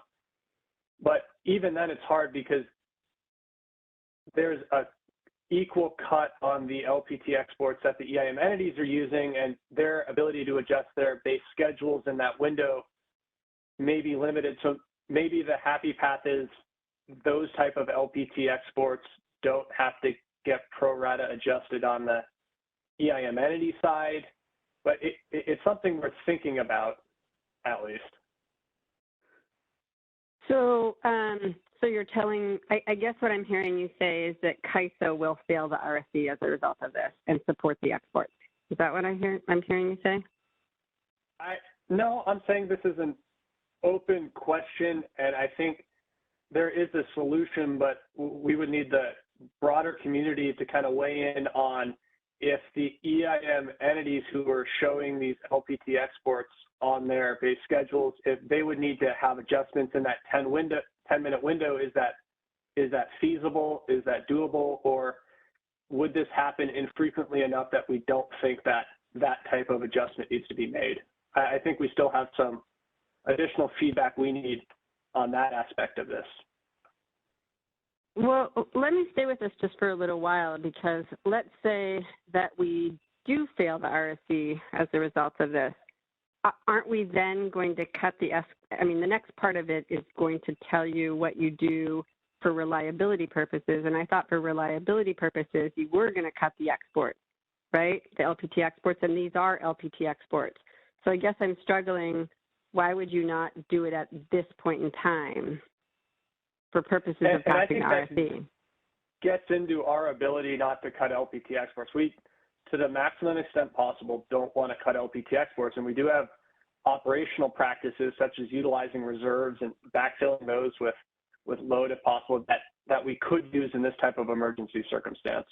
[SPEAKER 2] But even then it's hard because there's a equal cut on the LPT exports that the EIM entities are using, and their ability to adjust their base schedules in that window may be limited. So maybe the happy path is those type of LPT exports don't have to get pro rata adjusted on the EIM entity side, but it's something worth thinking about at least.
[SPEAKER 7] So, so you're telling, I guess what I'm hearing you say is that Kaiser will fail the RSE as a result of this and support the exports. Is that what I'm hearing you say?
[SPEAKER 2] No, I'm saying this is an open question, and I think there is a solution, but we would need the broader community to kind of weigh in on if the EIM entities who are showing these LPT exports on their base schedules, if they would need to have adjustments in that 10-minute window. Is that feasible? Is that doable? Or would this happen infrequently enough that we don't think that that type of adjustment needs to be made? I think we still have some additional feedback we need on that aspect of this.
[SPEAKER 7] Well, let me stay with this just for a little while, because let's say that we do fail the RSE as a result of this. Aren't we then going to cut the next part of it is going to tell you what you do for reliability purposes. And I thought for reliability purposes, you were going to cut the exports, right? The LPT exports, and these are LPT exports. So I guess I'm struggling. Why would you not do it at this point in time for purposes of passing the RSE?
[SPEAKER 2] Gets into our ability not to cut LPT exports. We, to the maximum extent possible, don't want to cut LPT exports, and we do have operational practices such as utilizing reserves and backfilling those with load if possible that we could use in this type of emergency circumstance.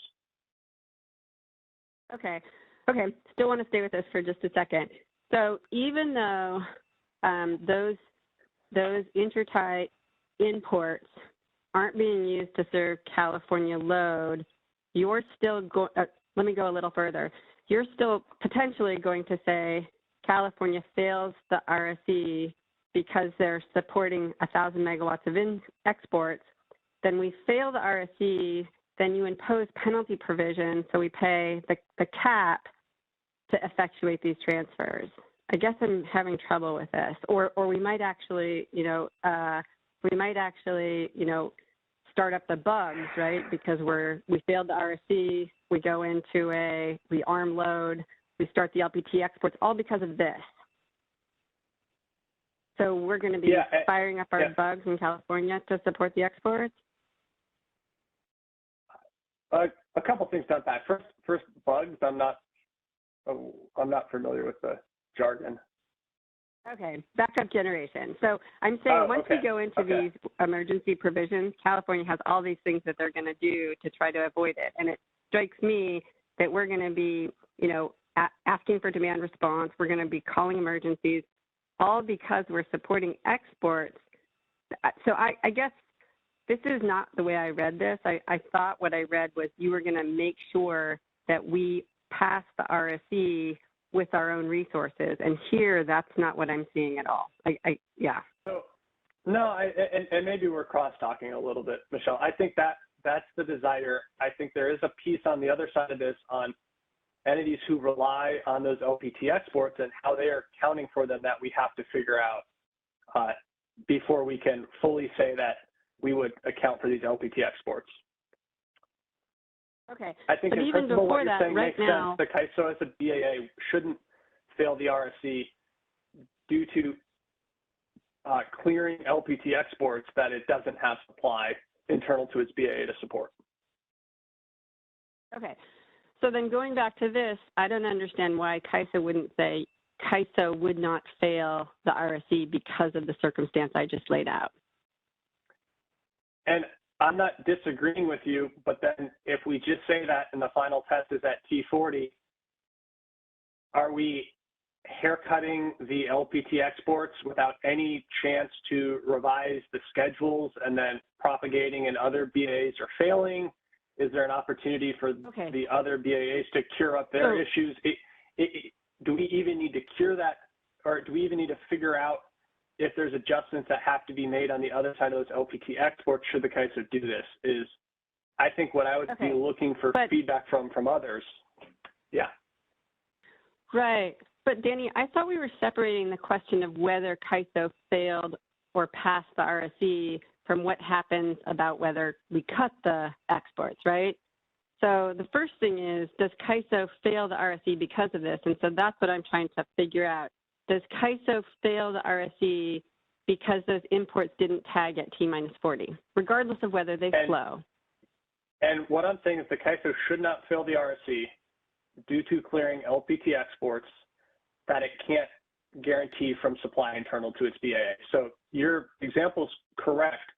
[SPEAKER 7] Okay. Still want to stay with this for just a second. So even though those those intertie imports aren't being used to serve California load, you're still going, let me go a little further. You're still potentially going to say California fails the RSE because they're supporting 1,000 megawatts of exports. Then we fail the RSE, then you impose penalty provision, so we pay the cap to effectuate these transfers. I guess I'm having trouble with this, or we might actually, start up the bugs, right? Because we failed the RSE, we go into we arm load, we start the LPT exports, all because of this. So we're going to be firing up our bugs in California to support the exports?
[SPEAKER 2] A couple things to unpack. First, bugs. I'm not familiar with the jargon.
[SPEAKER 7] Okay, backup generation. So I'm saying once we go into these emergency provisions, California has all these things that they're going to do to try to avoid it. And it strikes me that we're going to be, asking for demand response. We're going to be calling emergencies, all because we're supporting exports. So I guess this is not the way I read this. I thought what I read was you were going to make sure that we pass the RSE with our own resources, and here that's not what I'm seeing at all. So,
[SPEAKER 2] no, and maybe we're cross-talking a little bit, Michelle. I think that's the desire. I think there is a piece on the other side of this on entities who rely on those LPT exports and how they are accounting for them that we have to figure out before we can fully say that we would account for these LPT exports.
[SPEAKER 7] Okay.
[SPEAKER 2] I think
[SPEAKER 7] but
[SPEAKER 2] in
[SPEAKER 7] even
[SPEAKER 2] principle
[SPEAKER 7] before
[SPEAKER 2] what you're
[SPEAKER 7] that,
[SPEAKER 2] saying
[SPEAKER 7] right
[SPEAKER 2] makes
[SPEAKER 7] now,
[SPEAKER 2] sense. The CAISO as a BAA shouldn't fail the RSE due to clearing LPT exports that it doesn't have supply internal to its BAA to support.
[SPEAKER 7] Okay. So then going back to this, I don't understand why CAISO wouldn't say CAISO would not fail the RSE because of the circumstance I just laid out.
[SPEAKER 2] And I'm not disagreeing with you, but then if we just say that and the final test is at T40, are we haircutting the LPT exports without any chance to revise the schedules and then propagating and other BAAs are failing? Is there an opportunity for the other BAAs to cure up their issues? Do we even need to cure that, or do we even need to figure out if there's adjustments that have to be made on the other side of those LPT exports should the CAISO do this? Is I think what I would be looking for feedback from others. Yeah.
[SPEAKER 7] Right. But Danny, I thought we were separating the question of whether CAISO failed or passed the RSE from what happens about whether we cut the exports, right? So the first thing is, does CAISO fail the RSE because of this? And so that's what I'm trying to figure out. Does CAISO fail the RSE because those imports didn't tag at T-40, regardless of whether they flow?
[SPEAKER 2] And what I'm saying is the CAISO should not fail the RSE due to clearing LPT exports that it can't guarantee from supply internal to its BAA. So your example's correct.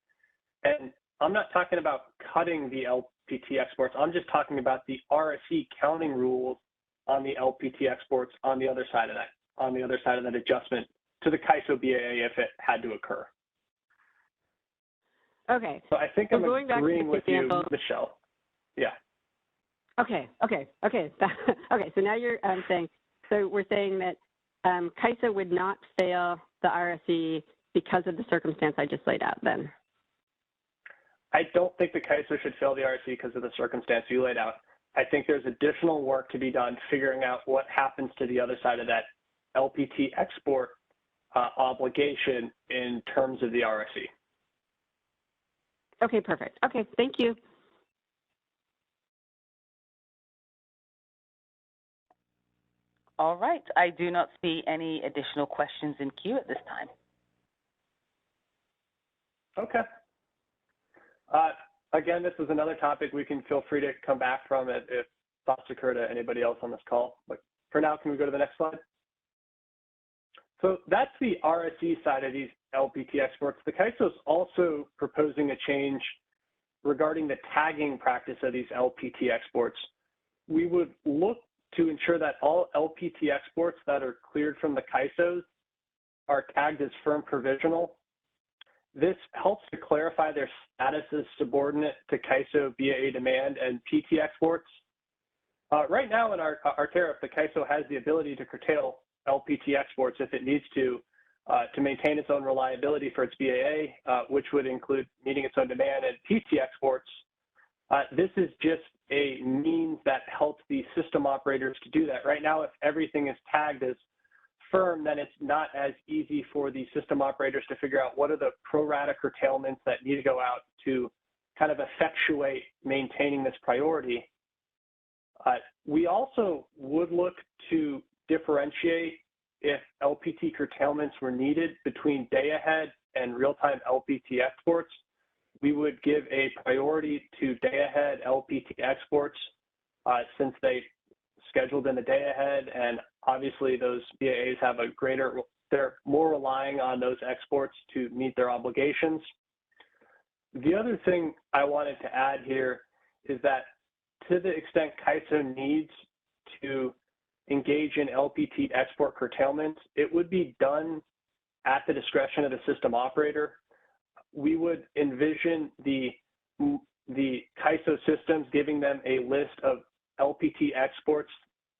[SPEAKER 2] And I'm not talking about cutting the LPT exports. I'm just talking about the RSE counting rules on the LPT exports on the other side of that adjustment to the CAISO BAA if it had to occur.
[SPEAKER 7] Okay.
[SPEAKER 2] So I think I'm agreeing with you, Michelle. Yeah.
[SPEAKER 7] Okay. Okay, so now you're saying, so we're saying that CAISO would not fail the RSE because of the circumstance I just laid out then.
[SPEAKER 2] I don't think the CAISO should fail the RSE because of the circumstance you laid out. I think there's additional work to be done figuring out what happens to the other side of that LPT export obligation in terms of the RSE.
[SPEAKER 7] Okay, perfect. Okay, thank you.
[SPEAKER 3] All right. I do not see any additional questions in queue at this time.
[SPEAKER 2] Okay. Again, this is another topic we can feel free to come back from it if thoughts occur to anybody else on this call. But for now, can we go to the next slide? So that's the RSE side of these LPT exports. The CAISO is also proposing a change regarding the tagging practice of these LPT exports. We would look to ensure that all LPT exports that are cleared from the CAISOs are tagged as firm provisional this helps to clarify their status as subordinate to KISO BAA demand and PT exports. Right now in our tariff, the KISO has the ability to curtail LPT exports if it needs to maintain its own reliability for its BAA, which would include meeting its own demand, and PT exports. This is just a means that helps the system operators to do that. Right now, if everything is tagged as firm, then it's not as easy for the system operators to figure out what are the pro rata curtailments that need to go out to kind of effectuate maintaining this priority. We also would look to differentiate if LPT curtailments were needed between day-ahead and real-time LPT exports. We would give a priority to day-ahead LPT exports since they scheduled in the day-ahead, and obviously those BAAs have a they're more relying on those exports to meet their obligations. The other thing I wanted to add here is that to the extent KISO needs to engage in LPT export curtailment, it would be done at the discretion of the system operator. We would envision the KISO systems giving them a list of LPT exports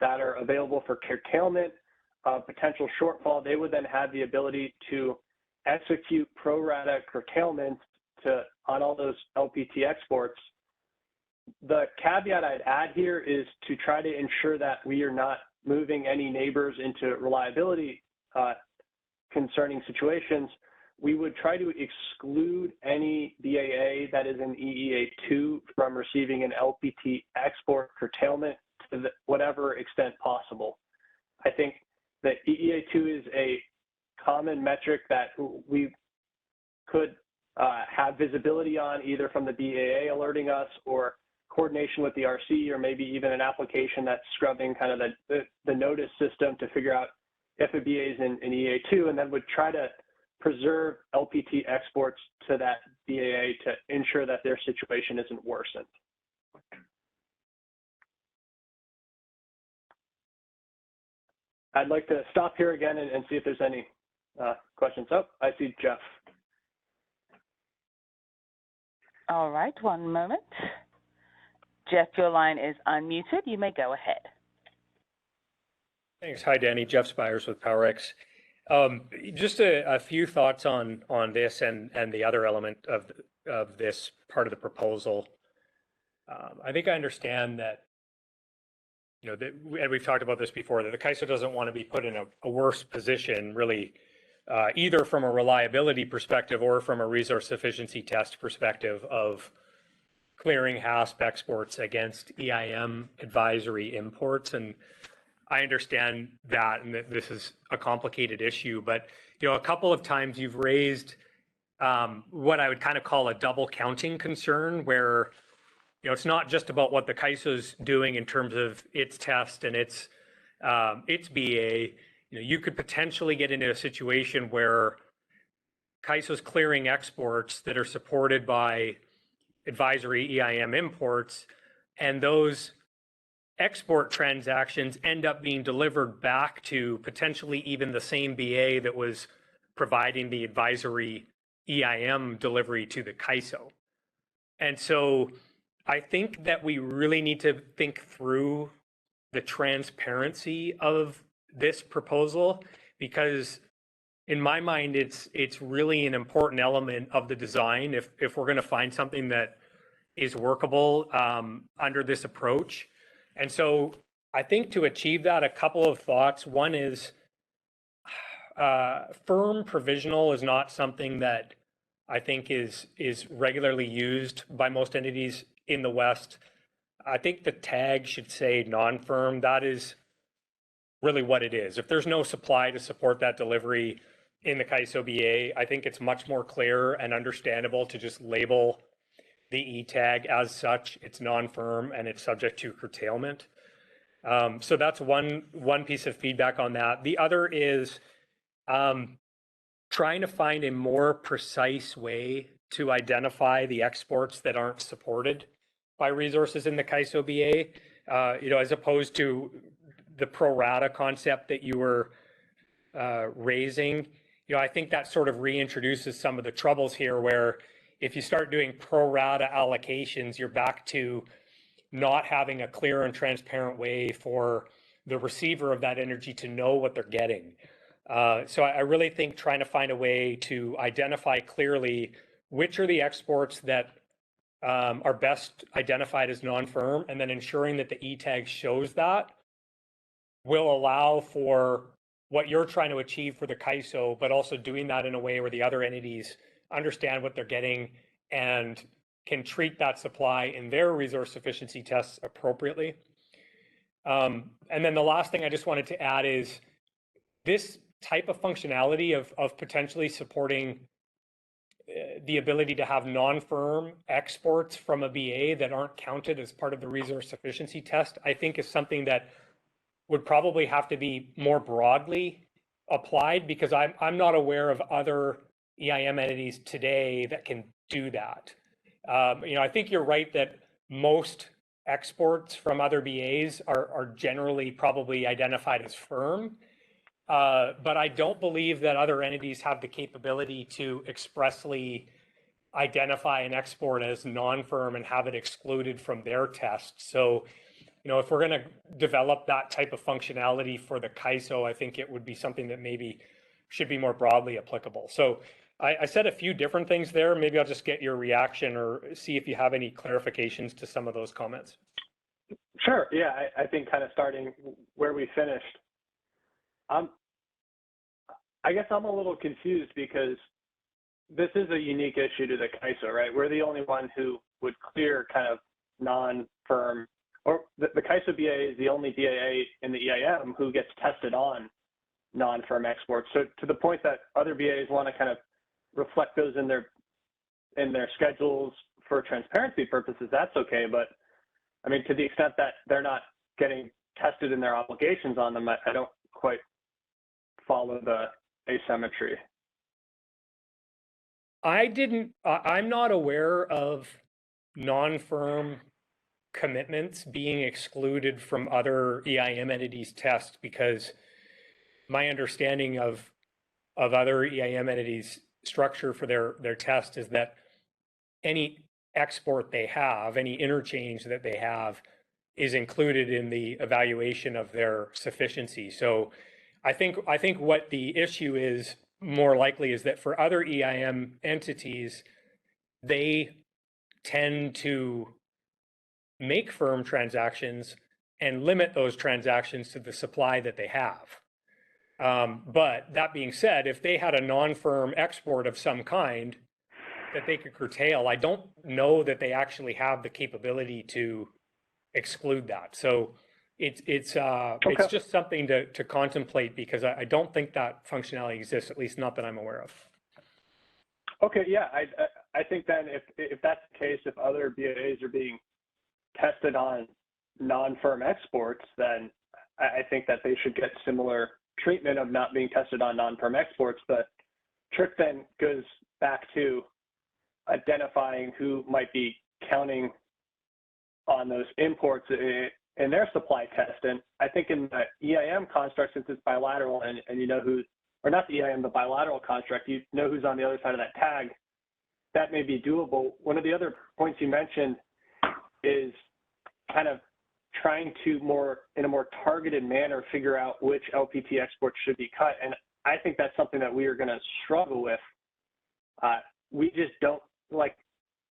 [SPEAKER 2] that are available for curtailment, potential shortfall. They would then have the ability to execute pro rata curtailments on all those LPT exports. The caveat I'd add here is to try to ensure that we are not moving any neighbors into reliability concerning situations. We would try to exclude any BAA that is in EEA2 from receiving an LPT export curtailment to whatever extent possible. I think that EEA2 is a common metric that we could have visibility on, either from the BAA alerting us or coordination with the RC, or maybe even an application that's scrubbing kind of the notice system to figure out if a BA is in EEA2, and then would try to preserve LPT exports to that BAA to ensure that their situation isn't worsened. I'd like to stop here again and see if there's any questions. Oh, I see Jeff.
[SPEAKER 3] All right, one moment. Jeff, your line is unmuted. You may go ahead.
[SPEAKER 4] Thanks. Hi, Danny. Jeff Spires with PowerX. Just a few thoughts on this and the other element of this part of the proposal. I think I understand that, and we've talked about this before, that the KISO doesn't want to be put in a worse position, really, either from a reliability perspective or from a resource efficiency test perspective of clearing HASP exports against EIM advisory imports. And I understand that, and that this is a complicated issue, but a couple of times you've raised what I would kind of call a double counting concern, where it's not just about what the KISO's doing in terms of its test and its BA. You could potentially get into a situation where KISO's clearing exports that are supported by advisory EIM imports, and those export transactions end up being delivered back to potentially even the same BA that was providing the advisory EIM delivery to the KISO. And so I think that we really need to think through the transparency of this proposal, because in my mind, it's really an important element of the design if we're going to find something that is workable under this approach. And so I think to achieve that, a couple of thoughts. One is firm provisional is not something that I think is regularly used by most entities in the West. I think the tag should say non-firm. That is really what it is. If there's no supply to support that delivery in the KISO BA, I think it's much more clear and understandable to just label the E-tag as such. It's non-firm and it's subject to curtailment. So that's one piece of feedback on that. The other is trying to find a more precise way to identify the exports that aren't supported by resources in the KISO BA, as opposed to the pro rata concept that you were raising. I think that sort of reintroduces some of the troubles here where if you start doing pro rata allocations, you're back to not having a clear and transparent way for the receiver of that energy to know what they're getting. So I really think trying to find a way to identify clearly which are the exports that are best identified as non-firm, and then ensuring that the E-tag shows that will allow for what you're trying to achieve for the Kaiso, but also doing that in a way where the other entities understand what they're getting and can treat that supply in their resource sufficiency tests appropriately. And then the last thing I just wanted to add is this type of functionality of potentially supporting the ability to have non-firm exports from a BA that aren't counted as part of the resource sufficiency test, I think is something that would probably have to be more broadly applied, because I'm not aware of other EIM entities today that can do that. I think you're right that most exports from other BAs are generally probably identified as firm, but I don't believe that other entities have the capability to expressly identify an export as non-firm and have it excluded from their test. So, if we're going to develop that type of functionality for the Kaiso, I think it would be something that maybe should be more broadly applicable. So I said a few different things there. Maybe I'll just get your reaction or see if you have any clarifications to some of those comments.
[SPEAKER 2] Sure. Yeah, I think kind of starting where we finished. I guess I'm a little confused because this is a unique issue to the Kaiso, right? We're the only one who would clear kind of non-firm, or the Kaiso BA is the only BAA in the EIM who gets tested on non-firm exports. So to the point that other BAs want to kind of reflect those in their schedules for transparency purposes, that's okay. But I mean, to the extent that they're not getting tested in their obligations on them, I don't quite follow the asymmetry.
[SPEAKER 4] I'm not aware of non-firm commitments being excluded from other EIM entities' tests, because my understanding of other EIM entities' structure for their test is that any export they have, any interchange that they have, is included in the evaluation of their sufficiency. So I think what the issue is more likely is that for other EIM entities, they tend to make firm transactions and limit those transactions to the supply that they have. But that being said, if they had a non-firm export of some kind that they could curtail, I don't know that they actually have the capability to exclude that. So it's just something to contemplate, because I don't think that functionality exists, at least not that I'm aware of.
[SPEAKER 2] Okay, yeah, I think then if that's the case, if other BAAs are being tested on non-firm exports, then I think that they should get similar treatment of not being tested on non-firm exports. The trick then goes back to identifying who might be counting on those imports in their supply test. And I think in the EIM construct, since it's bilateral and you know who, or not the EIM, the bilateral construct, you know who's on the other side of that tag, that may be doable. One of the other points you mentioned is kind of trying to in a more targeted manner, figure out which LPT exports should be cut. And I think that's something that we are going to struggle with. We just don't, like,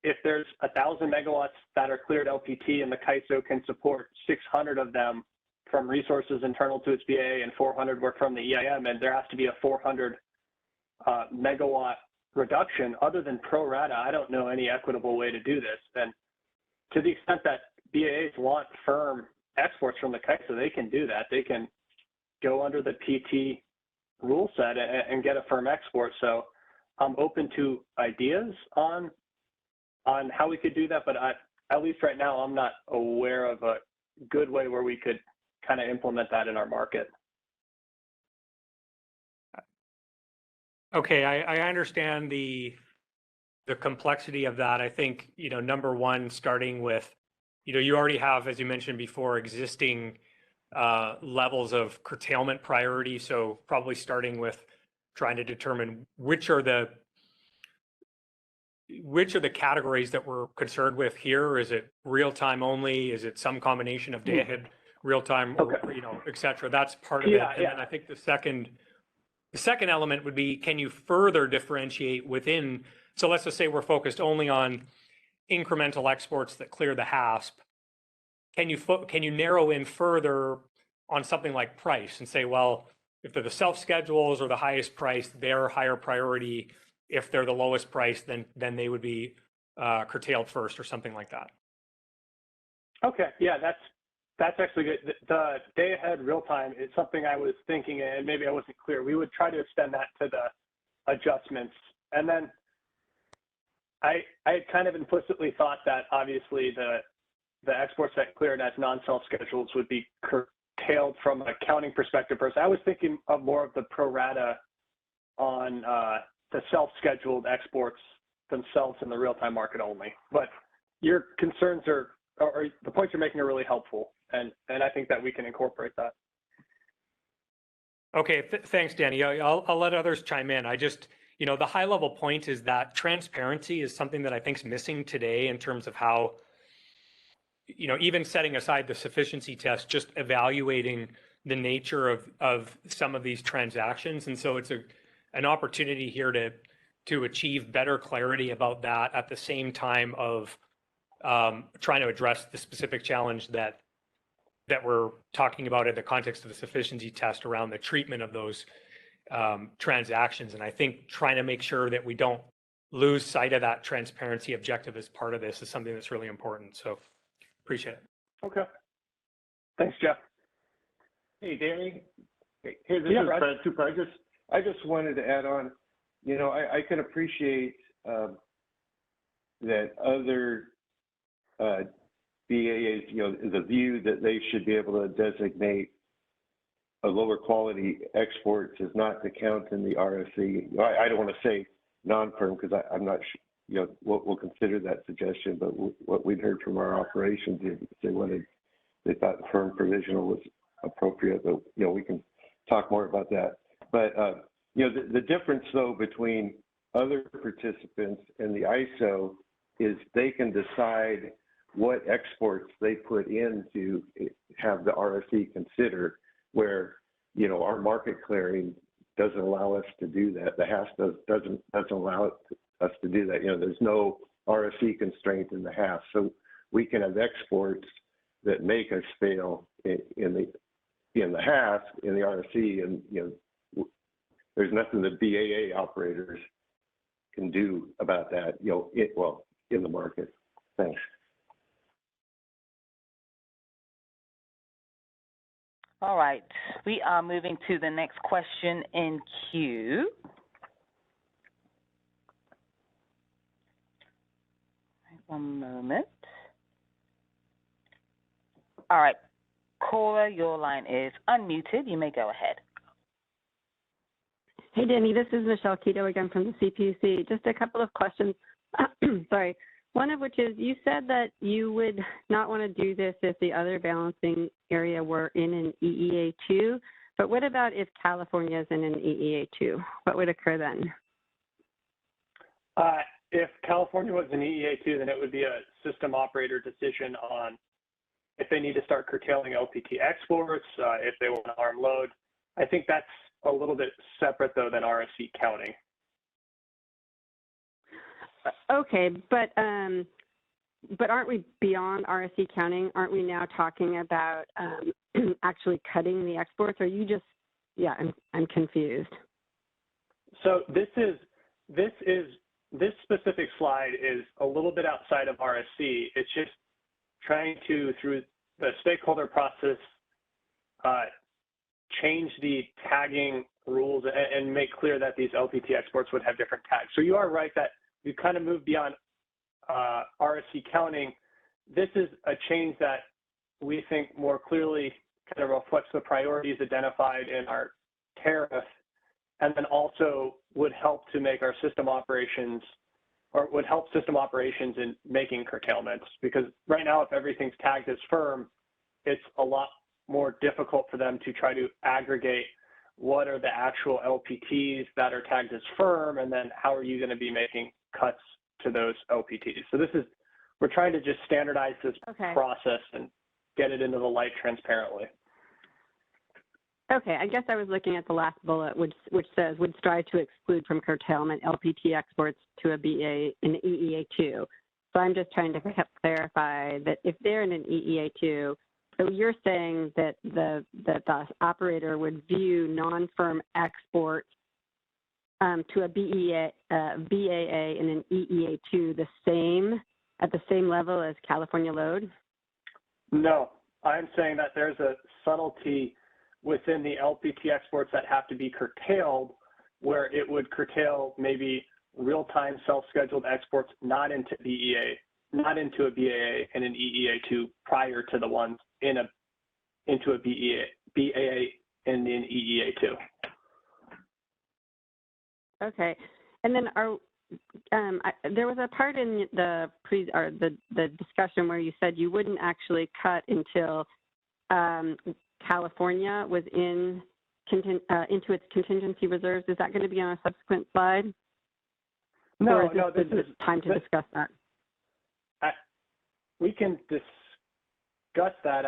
[SPEAKER 2] if there's 1,000 megawatts that are cleared LPT and the Kaiso can support 600 of them from resources internal to its BA and 400 were from the EIM, and there has to be a 400 megawatt reduction, other than pro rata, I don't know any equitable way to do this. And to the extent that BAAs want firm exports from the Kaiso, they can do that. They can go under the PT rule set and get a firm export. So I'm open to ideas on how we could do that, but at least right now, I'm not aware of a good way where we could kind of implement that in our market.
[SPEAKER 4] Okay, I understand the complexity of that. I think, number one, starting with, you already have, as you mentioned before, existing levels of curtailment priority. So probably starting with trying to determine which are the categories that we're concerned with here. Is it real time only? Is it some combination of day ahead, real time, or, you know, et cetera? That's part of it. And then I think the second element would be, can you further differentiate within? So let's just say we're focused only on incremental exports that clear the HASP. Can you narrow in further on something like price and say, well, if they're the self-schedules or the highest price, they're higher priority. If they're the lowest price, then they would be curtailed first or something like that. Okay,
[SPEAKER 2] yeah, that's actually good. The day ahead real time is something I was thinking, and maybe I wasn't clear. We would try to extend that to the adjustments. And then I had kind of implicitly thought that obviously the exports that cleared as non-self schedules would be curtailed from an accounting perspective first. I was thinking of more of the pro rata on the self-scheduled exports themselves in the real-time market only. But your concerns or the points you're making are really helpful, and I think that we can incorporate that.
[SPEAKER 4] Okay, thanks, Danny. I'll let others chime in. I just, you know, the high-level point is that transparency is something that I think is missing today in terms of how, you know, even setting aside the sufficiency test, just evaluating the nature of some of these transactions. And so it's an opportunity here to achieve better clarity about that at the same time of trying to address the specific challenge that we're talking about in the context of the sufficiency test around the treatment of those transactions. And I think trying to make sure that we don't lose sight of that transparency objective as part of this is something that's really important. So appreciate it.
[SPEAKER 2] Okay. Thanks, Jeff.
[SPEAKER 8] Hey, Danny. Hey, this is Brad Cooper. I just wanted to add on, you know, I can appreciate that other BAAs, you know, the view that they should be able to designate a lower quality exports as not to count in the RFC. I don't want to say non-firm because I'm not sure, you know, we'll consider that suggestion, but what we'd heard from our operations is they thought the firm provisional was appropriate, but, you know, we can talk more about that. But, you know, the difference, though, between other participants and the ISO is they can decide what exports they put in to have the RFC consider, where, you know, our market clearing doesn't allow us to do that. The HASP doesn't allow us to do that. You know, there's no RFC constraint in the HASP. So we can have exports that make us fail in the HASP, in the RFC, and, you know, there's nothing that BAA operators can do about that, you know, in the market. Thanks.
[SPEAKER 3] All right, we are moving to the next question in queue. One moment. All right, caller, your line is unmuted. You may go ahead.
[SPEAKER 7] Hey, Danny, this is Michelle Keto again from the CPUC. Just a couple of questions. Sorry. One of which is, you said that you would not want to do this if the other balancing area were in an EEA2, but what about if California is in an EEA2? What would occur then?
[SPEAKER 2] If California was an EEA2, then it would be a system operator decision on if they need to start curtailing LPT exports, if they want to arm load. I think that's a little bit separate, though, than RSC counting.
[SPEAKER 7] Okay, but aren't we beyond RSC counting? Aren't we now talking about actually cutting the exports? Or you just, yeah, I'm confused.
[SPEAKER 2] So this specific slide is a little bit outside of RSC. It's just trying to, through the stakeholder process, change the tagging rules and make clear that these LPT exports would have different tags. So you are right that we kind of moved beyond RSC counting. This is a change that we think more clearly kind of reflects the priorities identified in our tariff, and then also would help to make our system operations, or would help system operations in making curtailments. Because right now, if everything's tagged as firm, it's a lot more difficult for them to try to aggregate what are the actual LPTs that are tagged as firm, and then how are you going to be making cuts to those LPTs? So we're trying to just standardize this process and get it into the light transparently.
[SPEAKER 7] Okay, I guess I was looking at the last bullet, which says would strive to exclude from curtailment LPT exports to a BA in EEA2. So I'm just trying to clarify that if they're in an EEA2, so you're saying that the operator would view non-firm exports to a BAA in an EEA2 at the same level as California load?
[SPEAKER 2] No, I'm saying that there's a subtlety within the LPT exports that have to be curtailed, where it would curtail maybe real-time self-scheduled exports not into a BAA and an EEA2 prior to the ones into a BAA and an EEA2.
[SPEAKER 7] Okay, and then there was a part in the discussion where you said you wouldn't actually cut until California was into its contingency reserves. Is that going to be on a subsequent slide?
[SPEAKER 2] No,
[SPEAKER 7] this is time to discuss that.
[SPEAKER 2] We can discuss that.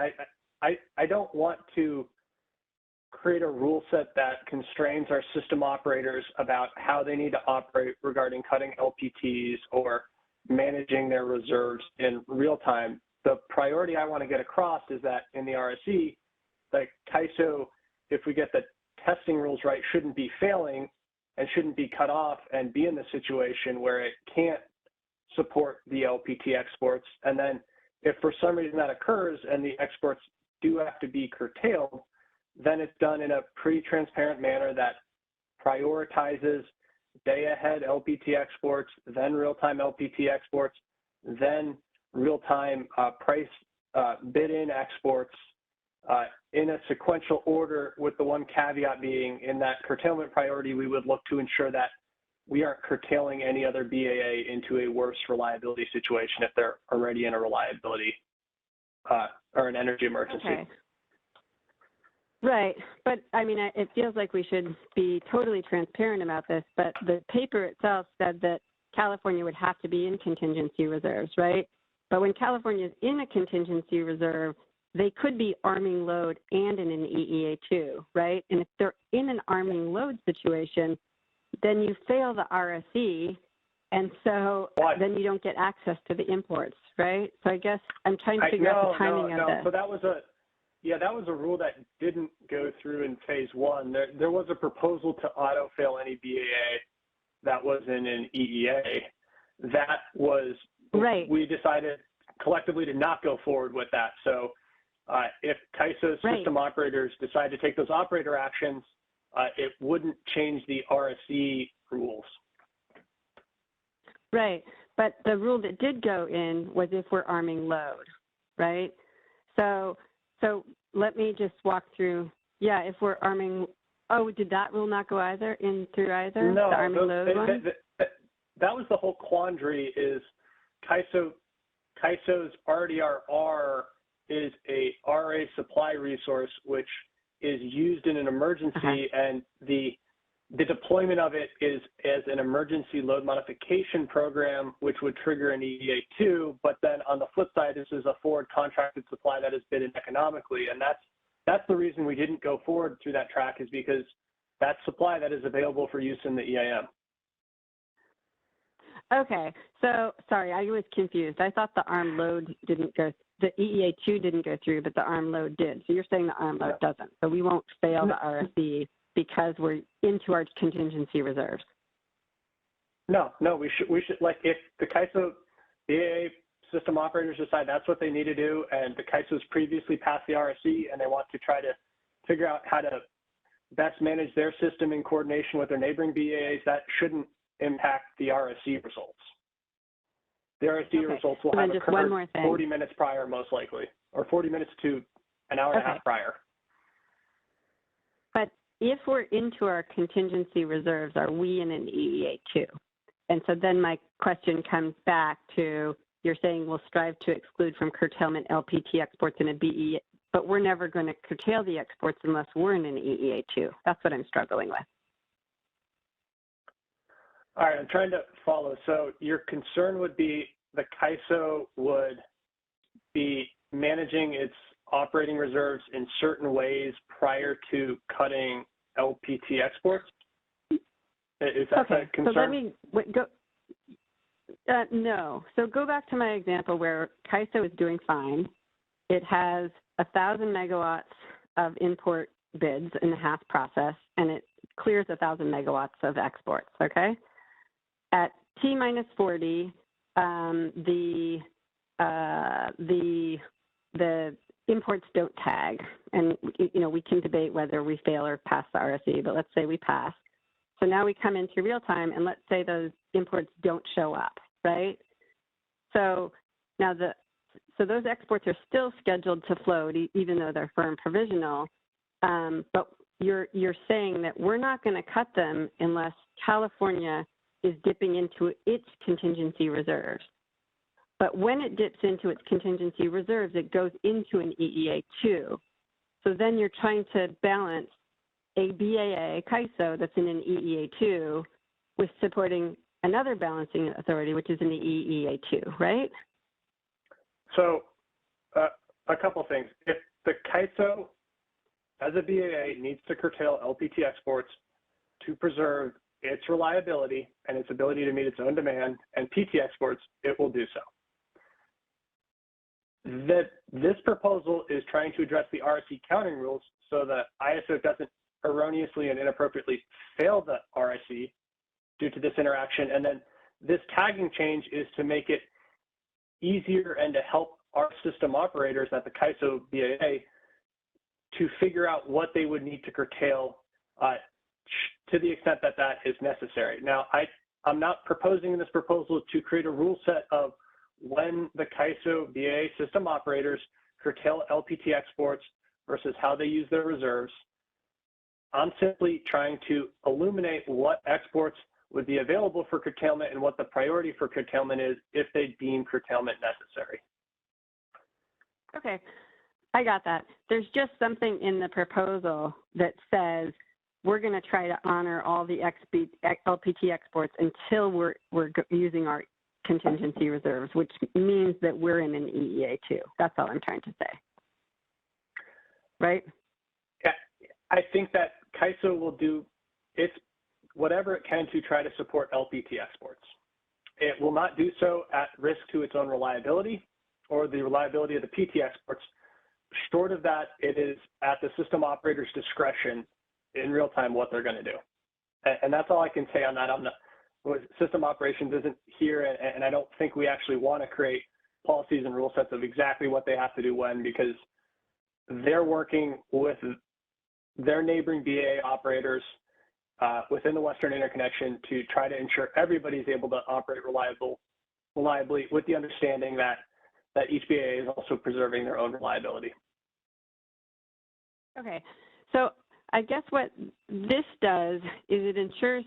[SPEAKER 2] I don't want to create a rule set that constrains our system operators about how they need to operate regarding cutting LPTs or managing their reserves in real time. The priority I want to get across is that in the RSE, like Kaiser, if we get the testing rules right, shouldn't be failing and shouldn't be cut off and be in the situation where it can't support the LPT exports. And then if for some reason that occurs and the exports do have to be curtailed, then it's done in a pretty transparent manner that prioritizes day-ahead LPT exports, then real-time LPT exports, then real-time price bid-in exports in a sequential order, with the one caveat being in that curtailment priority, we would look to ensure that we aren't curtailing any other BAA into a worse reliability situation if they're already in a reliability or an energy emergency.
[SPEAKER 7] Okay. Right, but I mean, it feels like we should be totally transparent about this, but the paper itself said that California would have to be in contingency reserves, right? But when California is in a contingency reserve, they could be arming load and in an EEA2, right? And if they're in an arming load situation, then you fail the RSE, and so then you don't get access to the imports, right? So I guess I'm trying to figure out the timing of this.
[SPEAKER 2] So that was a rule that didn't go through in phase one. There was a proposal to auto-fail any BAA that was in an EEA. That was,
[SPEAKER 7] right.
[SPEAKER 2] We decided collectively to not go forward with that. So if Kaiser's system operators decide to take those operator actions, it wouldn't change the RSE rules.
[SPEAKER 7] Right, but the rule that did go in was if we're arming load, right? So let me just walk through. Yeah, if we're arming, did that rule not go through either?
[SPEAKER 2] No,
[SPEAKER 7] the arming load one?
[SPEAKER 2] That was the whole quandary. Is Kaiser's RDRR is a RA supply resource which is used in an emergency, and the deployment of it is as an emergency load modification program, which would trigger an EEA2. But then on the flip side, this is a forward contracted supply that is bid economically, and that's the reason we didn't go forward through that track, is because that's supply that is available for use in the EIM.
[SPEAKER 7] Okay, so sorry, I was confused. I thought the arm load didn't go. The EEA2 didn't go through, but the arm load did. So you're saying the arm load doesn't. So we won't fail the RSE because we're into our contingency reserves.
[SPEAKER 2] No, we should like, if the Kaiser BAA system operators decide that's what they need to do, and the Kaiser's previously passed the RSE and they want to try to figure out how to best manage their system in coordination with their neighboring BAAs, that shouldn't impact the RSE results. The RSE results will have occurred 40 minutes prior, most likely, or 40 minutes to an hour and a half prior.
[SPEAKER 7] But if we're into our contingency reserves, are we in an EEA2? And so then my question comes back to, you're saying we'll strive to exclude from curtailment LPT exports in a but we're never going to curtail the exports unless we're in an EEA2. That's what I'm struggling with.
[SPEAKER 2] All right, I'm trying to follow. So your concern would be the Kaiser would be managing its operating reserves in certain ways prior to cutting LPT exports? Is that
[SPEAKER 7] Okay,
[SPEAKER 2] a concern?
[SPEAKER 7] so let me go. No. So go back to my example where Kaiser is doing fine. It has 1,000 megawatts of import bids in the HAS process, and it clears 1,000 megawatts of exports, okay? At T minus 40, the imports don't tag, and we can debate whether we fail or pass the RSE, but let's say we pass. So now we come into real time, and let's say those imports don't show up, right? So now those exports are still scheduled to float, even though they're firm provisional. But you're saying that we're not going to cut them unless California is dipping into its contingency reserves. But when it dips into its contingency reserves, it goes into an EEA2. So then you're trying to balance a BAA, Kaiser, that's in an EEA2 with supporting another balancing authority, which is in the EEA2, right?
[SPEAKER 2] So a couple things. If the Kaiser, as a BAA, needs to curtail LPT exports to preserve its reliability and its ability to meet its own demand and PT exports, it will do so. This proposal is trying to address the RSE counting rules so that ISO doesn't erroneously and inappropriately fail the RSE due to this interaction. And then this tagging change is to make it easier and to help our system operators at the Kaiser BAA to figure out what they would need to curtail to the extent that that is necessary. Now, I'm not proposing in this proposal to create a rule set of when the Kaiser BAA system operators curtail LPT exports versus how they use their reserves. I'm simply trying to illuminate what exports would be available for curtailment and what the priority for curtailment is if they deem curtailment necessary.
[SPEAKER 7] Okay, I got that. There's just something in the proposal that says we're going to try to honor all the LPT exports until we're using our contingency reserves, which means that we're in an EEA2. That's all I'm trying to say. Right?
[SPEAKER 2] Yeah, I think that Kaiser will do whatever it can to try to support LPT exports. It will not do so at risk to its own reliability or the reliability of the PT exports. Short of that, it is at the system operator's discretion in real time what they're going to do. And that's all I can say on that. System operations isn't here, and I don't think we actually want to create policies and rule sets of exactly what they have to do when, because they're working with their neighboring BAA operators within the Western Interconnection to try to ensure everybody's able to operate reliably with the understanding that each BAA is also preserving their own reliability.
[SPEAKER 7] Okay, so I guess what this does is it ensures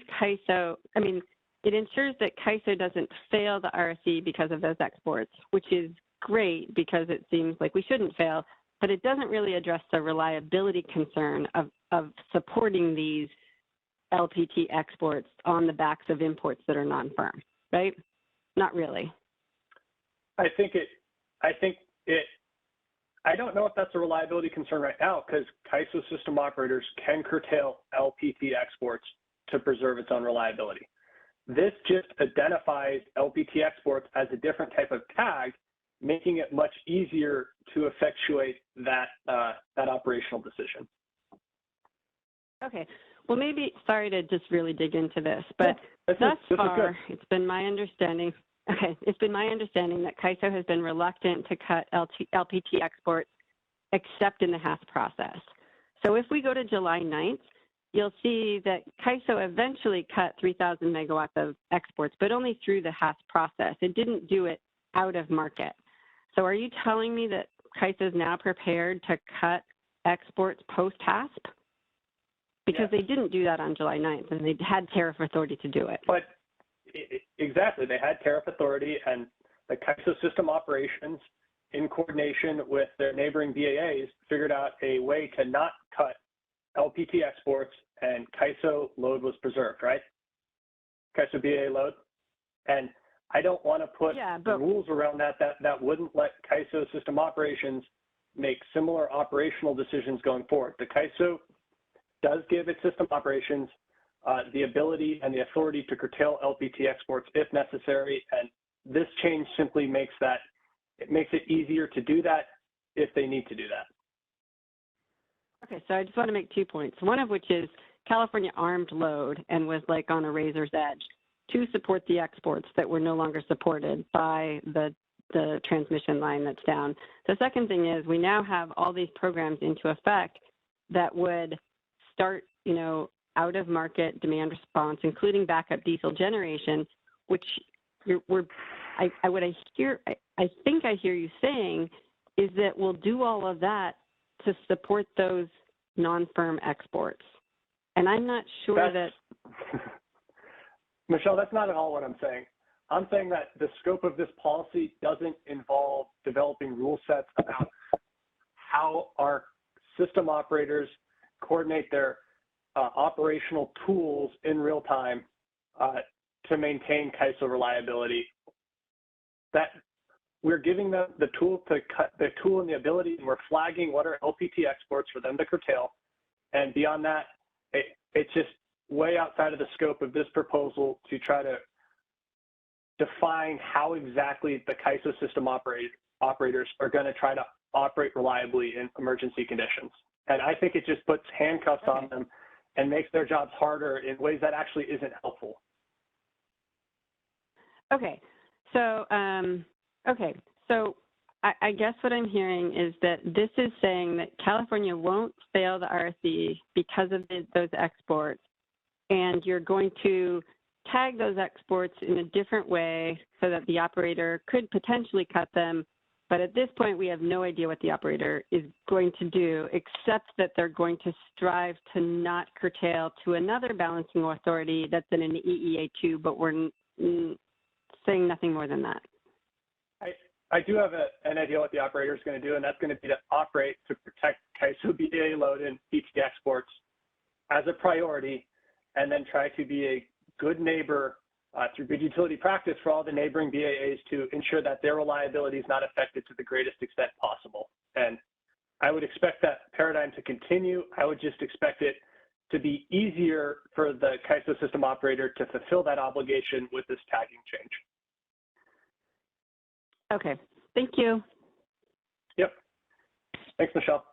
[SPEAKER 7] it ensures that Kaiser doesn't fail the RSE because of those exports, which is great because it seems like we shouldn't fail, but it doesn't really address the reliability concern of supporting these LPT exports on the backs of imports that are non-firm, right? Not really.
[SPEAKER 2] I don't know if that's a reliability concern right now because Kaiser system operators can curtail LPT exports to preserve its own reliability. This just identifies LPT exports as a different type of tag, making it much easier to effectuate that operational decision.
[SPEAKER 7] Okay. Well, maybe, sorry to just really dig into this, but thus far, it's been my understanding, that Kaiser has been reluctant to cut LPT exports except in the HAS process. So if we go to July 9th, you'll see that Kaiser eventually cut 3,000 megawatts of exports, but only through the HAS process. It didn't do it out of market. So are you telling me that Kaiser is now prepared to cut exports post-HASP? Because they didn't do that on July 9th, and they had tariff authority to do it.
[SPEAKER 2] But exactly, they had tariff authority, and the Kaiser system operations in coordination with their neighboring BAAs, figured out a way to not cut LPT exports, and Kaiso load was preserved, right? Kaiso BAA load. And I don't want to put rules around that wouldn't let Kaiso system operations make similar operational decisions going forward. The Kaiso does give its system operations the ability and the authority to curtail LPT exports if necessary, and this change simply makes it easier to do that if they need to do that.
[SPEAKER 7] Okay, so I just want to make 2 points. One of which is California armed load and was like on a razor's edge to support the exports that were no longer supported by the transmission line that's down. The second thing is we now have all these programs into effect that would start, out of market demand response, including backup diesel generation, which I think I hear you saying is that we'll do all of that to support those non-firm exports. And I'm not sure that...
[SPEAKER 2] Michelle, that's not at all what I'm saying. I'm saying that the scope of this policy doesn't involve developing rule sets about how our system operators coordinate their operational tools in real time to maintain Kaiso reliability. That we're giving them the tool to cut the tool and the ability, and we're flagging what are LPT exports for them to curtail. And beyond that, it's just way outside of the scope of this proposal to try to define how exactly the Kaiso system operators are going to try to operate reliably in emergency conditions. And I think it just puts handcuffs on them and makes their jobs harder in ways that actually isn't helpful.
[SPEAKER 7] Okay, so I guess what I'm hearing is that this is saying that California won't fail the RSE because of those exports, and you're going to tag those exports in a different way so that the operator could potentially cut them. But at this point, we have no idea what the operator is going to do, except that they're going to strive to not curtail to another balancing authority that's in an EEA2, but we're saying nothing more than that.
[SPEAKER 2] I do have an idea what the operator is going to do, and that's going to be to operate to protect Kaiso BAA load and PT exports as a priority, and then try to be a good neighbor through good utility practice for all the neighboring BAAs to ensure that their reliability is not affected to the greatest extent possible. And I would expect that paradigm to continue. I would just expect it to be easier for the Kaiso system operator to fulfill that obligation with this tagging change.
[SPEAKER 7] Okay, thank you.
[SPEAKER 2] Yep. Thanks, Michelle.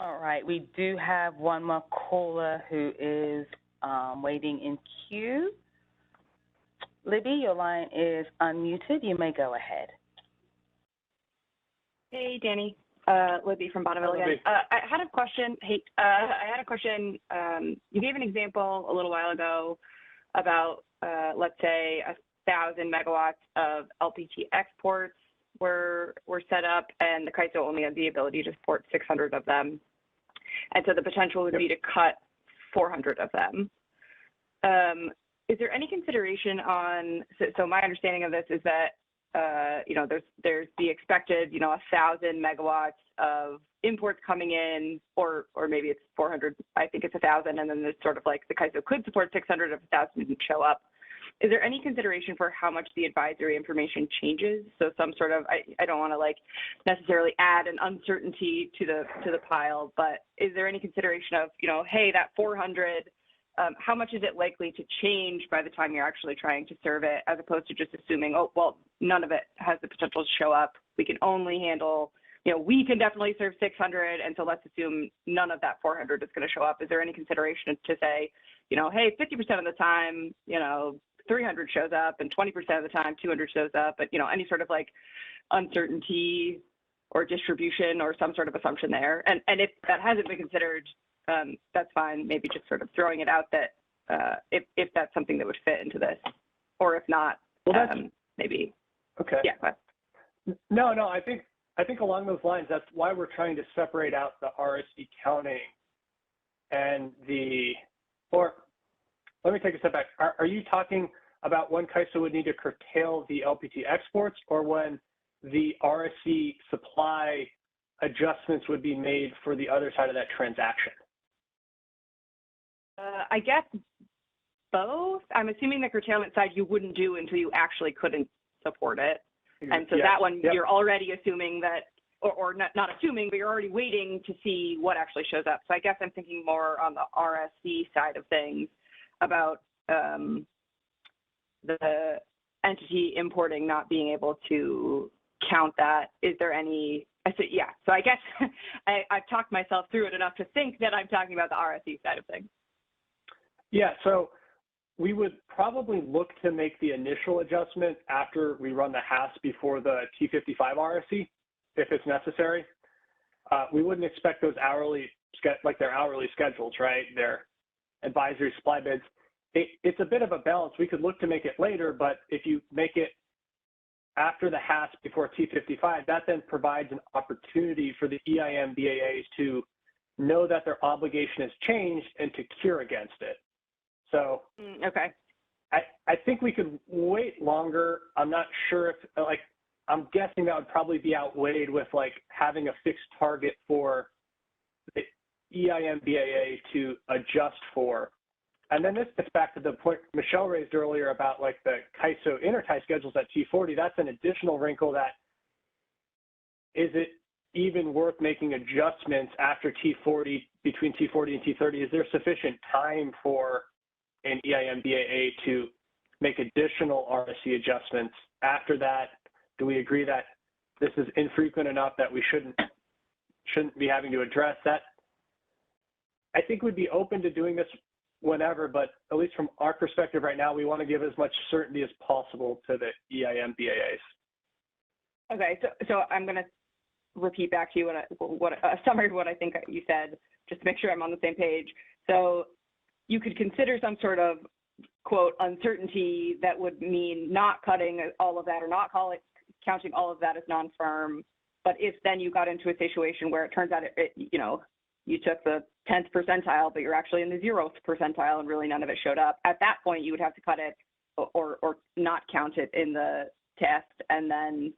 [SPEAKER 3] All right, we do have one more caller who is waiting in queue. Libby, your line is unmuted. You may go ahead.
[SPEAKER 6] Hey, Danny. Libby from Bonneville again. I had a question. You gave an example a little while ago about, let's say, 1,000 megawatts of LPT exports were set up, and the Kaiso only had the ability to support 600 of them. And so the potential would be to cut 400 of them. Is there any consideration on, so my understanding of this is that, there's the expected, 1,000 megawatts of imports coming in, or maybe it's 400, I think it's 1,000, and then there's sort of like the Kaiso could support 600 if 1,000 didn't show up. Is there any consideration for how much the advisory information changes? So some sort of, I don't want to necessarily add an uncertainty to the pile, but is there any consideration of, hey, that 400, how much is it likely to change by the time you're actually trying to serve it, as opposed to just assuming, oh, well, none of it has the potential to show up. We can only handle, we can definitely serve 600, and so let's assume none of that 400 is going to show up. Is there any consideration to say, hey, 50% of the time, 300 shows up, and 20% of the time 200 shows up, but any sort of uncertainty or distribution or some sort of assumption there. And if that hasn't been considered, that's fine. Maybe just sort of throwing it out that if that's something that would fit into this, or if not, well, maybe.
[SPEAKER 2] Okay.
[SPEAKER 6] Yeah.
[SPEAKER 2] No, I think along those lines, that's why we're trying to separate out the RSE counting and let me take a step back. Are you talking about when Kaiso would need to curtail the LPT exports, or when the RSC supply adjustments would be made for the other side of that transaction?
[SPEAKER 6] I guess both. I'm assuming the curtailment side you wouldn't do until you actually couldn't support it. And so that one, you're already assuming that, or not assuming, but you're already waiting to see what actually shows up. So I guess I'm thinking more on the RSC side of things about the entity importing not being able to count that. Is there any, so I guess I've talked myself through it enough to think that I'm talking about the RSC side of things.
[SPEAKER 2] Yeah, so we would probably look to make the initial adjustment after we run the HAS before the T55 RSC, if it's necessary. We wouldn't expect those hourly, like their hourly schedules, right? Their advisory supply bids. It's a bit of a balance. We could look to make it later, but if you make it after the HAS before T55, that then provides an opportunity for the EIM BAAs to know that their obligation has changed and to cure against it. So
[SPEAKER 6] okay.
[SPEAKER 2] I think we could wait longer. I'm not sure if, like, I'm guessing that would probably be outweighed with like having a fixed target for the EIM BAA to adjust for. And then this gets back to the point Michelle raised earlier about like the Kaiser intertie schedules at T40. That's an additional wrinkle that, is it even worth making adjustments after T40, between T40 and T30? Is there sufficient time for an EIM BAA to make additional RSC adjustments? After that, do we agree that this is infrequent enough that we shouldn't be having to address that? I think we'd be open to doing this whenever, but at least from our perspective right now, we want to give as much certainty as possible to the EIM BAAs.
[SPEAKER 6] Okay, so I'm going to repeat back to you what a summary of what I think you said, just to make sure I'm on the same page. So you could consider some sort of, quote, uncertainty that would mean not cutting all of that or not counting all of that as non-firm. But if then you got into a situation where it turns out, you took the 10th percentile, but you're actually in the 0th percentile and really none of it showed up, at that point you would have to cut it or not count it in the test. And then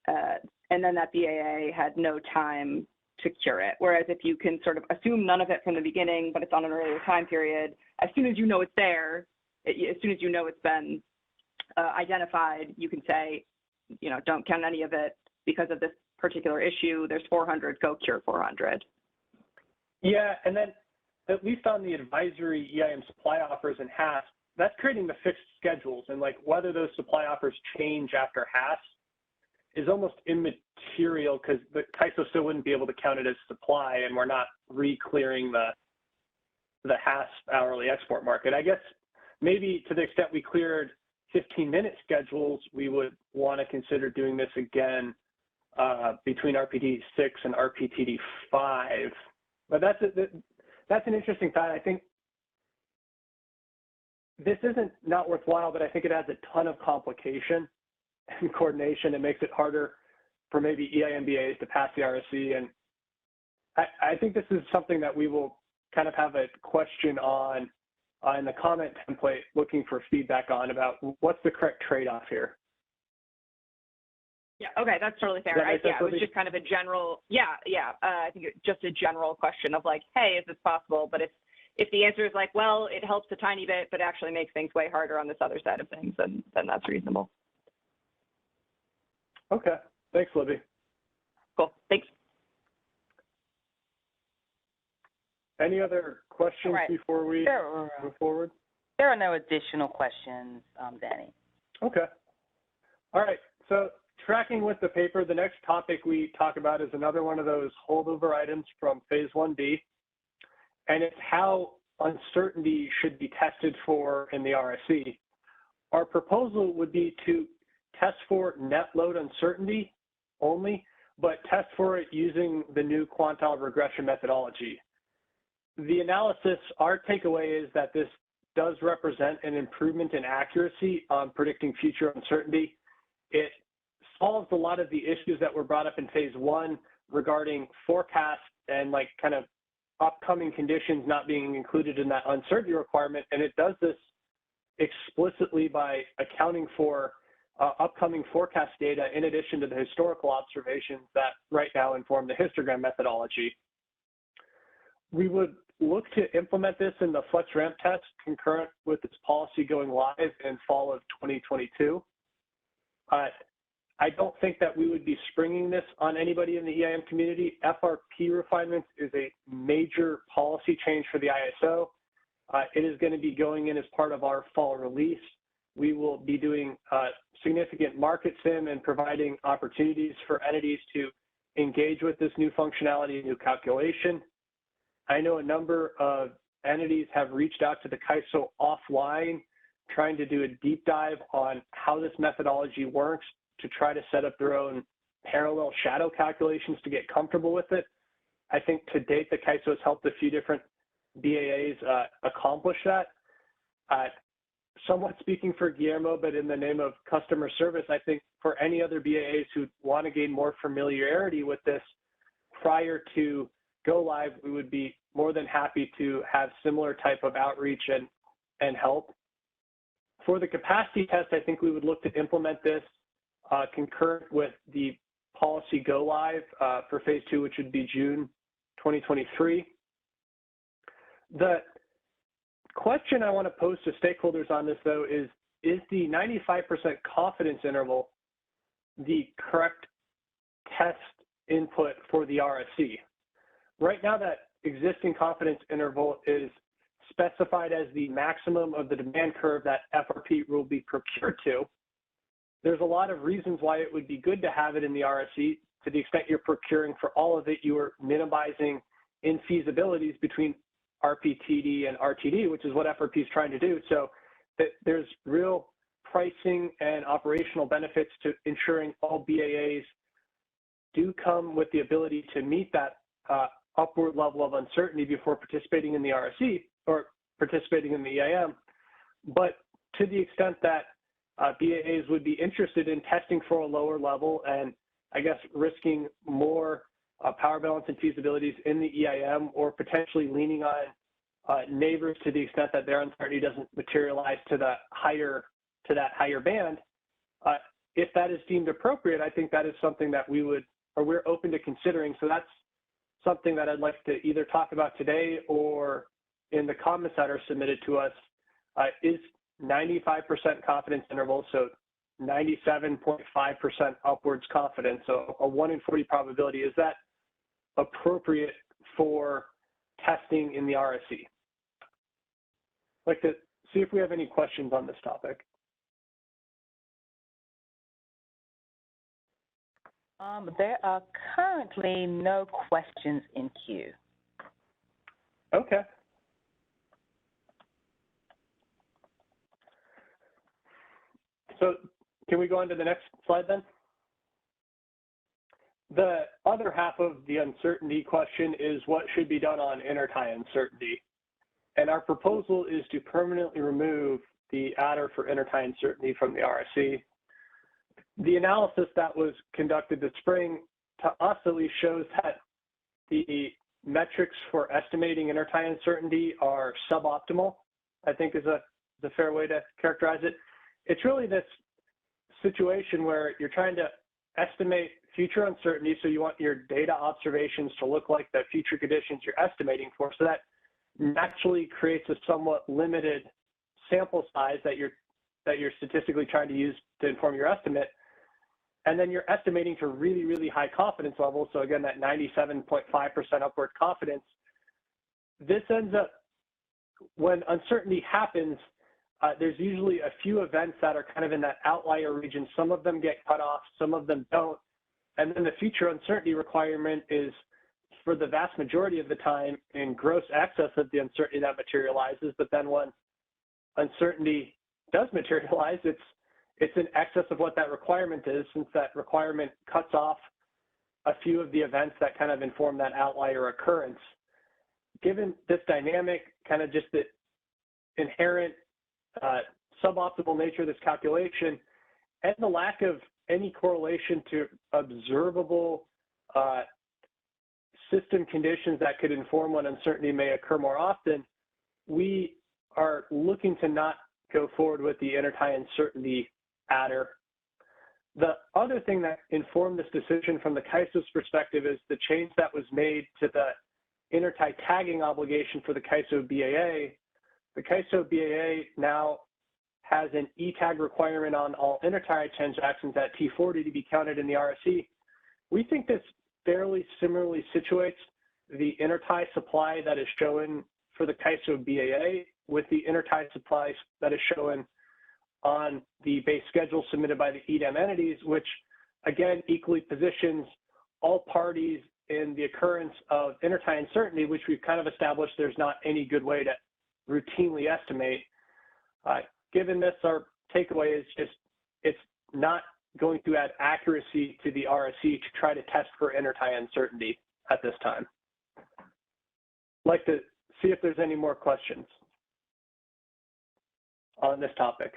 [SPEAKER 6] that BAA had no time to cure it. Whereas if you can sort of assume none of it from the beginning, but it's on an earlier time period, as soon as you know it's there, as soon as you know it's been identified, you can say, don't count any of it because of this particular issue. There's 400, go cure 400.
[SPEAKER 2] Yeah, and then at least on the advisory EIM supply offers and HAS, that's creating the fixed schedules, and like whether those supply offers change after HAS is almost immaterial because the Kaiser still wouldn't be able to count it as supply, and we're not re-clearing the HAS hourly export market. I guess maybe to the extent we cleared 15-minute schedules, we would want to consider doing this again between RPTD 6 and RPTD 5. But that's an interesting thought. I think this isn't not worthwhile, but I think it adds a ton of complication and coordination. It makes it harder for maybe EIM BAs to pass the RSC. And I think this is something that we will kind of have a question on in the comment template, looking for feedback on about what's the correct trade-off here.
[SPEAKER 6] Yeah, okay, that's totally fair. It was just kind of a general, I think just a general question of like, hey, is this possible? But if the answer is like, well, it helps a tiny bit, but actually makes things way harder on this other side of things, then that's reasonable.
[SPEAKER 2] Okay, thanks, Libby.
[SPEAKER 6] Cool, thanks.
[SPEAKER 2] Any other questions before we move forward?
[SPEAKER 3] There are no additional questions, Danny.
[SPEAKER 2] Okay. All right, so tracking with the paper, the next topic we talk about is another one of those holdover items from Phase 1B, and it's how uncertainty should be tested for in the RSC. Our proposal would be to test for net load uncertainty only, but test for it using the new quantile regression methodology. The analysis, our takeaway is that this does represent an improvement in accuracy on predicting future uncertainty. It solves a lot of the issues that were brought up in Phase 1 regarding forecast and like kind of upcoming conditions not being included in that uncertainty requirement. And it does this explicitly by accounting for upcoming forecast data in addition to the historical observations that right now inform the histogram methodology. We would look to implement this in the flex ramp test concurrent with this policy going live in fall of 2022. I don't think that we would be springing this on anybody in the EIM community. FRP refinements is a major policy change for the ISO. It is going to be going in as part of our fall release. We will be doing significant market sim and providing opportunities for entities to engage with this new functionality, new calculation. I know a number of entities have reached out to the Kaiser offline, trying to do a deep dive on how this methodology works to try to set up their own parallel shadow calculations to get comfortable with it. I think to date, the Kaiser has helped a few different BAAs accomplish that. Somewhat speaking for Guillermo, but in the name of customer service, I think for any other BAAs who want to gain more familiarity with this prior to go live, we would be more than happy to have similar type of outreach and help. For the capacity test, I think we would look to implement this concurrent with the policy go live for phase 2, which would be June 2023. The question I want to pose to stakeholders on this, though, is the 95% confidence interval the correct test input for the RSC? Right now, that existing confidence interval is specified as the maximum of the demand curve that FRP will be procured to. There's a lot of reasons why it would be good to have it in the RSC. To the extent you're procuring for all of it, you are minimizing infeasibilities between RPTD and RTD, which is what FRP is trying to do. So there's real pricing and operational benefits to ensuring all BAAs do come with the ability to meet that upward level of uncertainty before participating in the RSC or participating in the EIM. But to the extent that BAAs would be interested in testing for a lower level and I guess risking more power balance and feasibilities in the EIM, or potentially leaning on neighbors to the extent that their uncertainty doesn't materialize to that higher band, if that is deemed appropriate, I think that is something that we're open to considering. So that's something that I'd like to either talk about today or in the comments that are submitted to us. Is 95% confidence interval, so 97.5% upwards confidence, so a 1 in 40 probability, is that appropriate for testing in the RSC? I'd like to see if we have any questions on this topic.
[SPEAKER 3] There are currently no questions in queue.
[SPEAKER 2] Okay. So can we go on to the next slide then? The other half of the uncertainty question is what should be done on intertie uncertainty. And our proposal is to permanently remove the adder for intertie uncertainty from the RSC. The analysis that was conducted this spring, to us at least, shows that the metrics for estimating intertie uncertainty are suboptimal, I think is a fair way to characterize it. It's really this situation where you're trying to estimate future uncertainty, so you want your data observations to look like the future conditions you're estimating for, so that naturally creates a somewhat limited sample size that you're statistically trying to use to inform your estimate. And then you're estimating to really, really high confidence levels. So again, that 97.5% upward confidence. This ends up, when uncertainty happens, there's usually a few events that are kind of in that outlier region. Some of them get cut off, some of them don't. And then the future uncertainty requirement is, for the vast majority of the time, in gross excess of the uncertainty that materializes. But then when uncertainty does materialize, it's in excess of what that requirement is, since that requirement cuts off a few of the events that kind of inform that outlier occurrence. Given this dynamic, kind of just the inherent suboptimal nature of this calculation, and the lack of any correlation to observable system conditions that could inform when uncertainty may occur more often, we are looking to not go forward with the intertie uncertainty adder the other thing that informed this decision from the Kaiser's perspective is the change that was made to the intertie tagging obligation for the Kaiser BAA. The Kaiser BAA now has an e-tag requirement on all intertie transactions at T40 to be counted in the RSE. We think this fairly similarly situates the intertie supply that is shown for the Kaiser BAA with the intertie supply that is shown on the base schedule submitted by the EDAM entities, which again equally positions all parties in the occurrence of intertie uncertainty, which we've kind of established there's not any good way to routinely estimate. Given this, our takeaway is just it's not going to add accuracy to the RSE to try to test for intertie uncertainty at this time. I'd like to see if there's any more questions on this topic.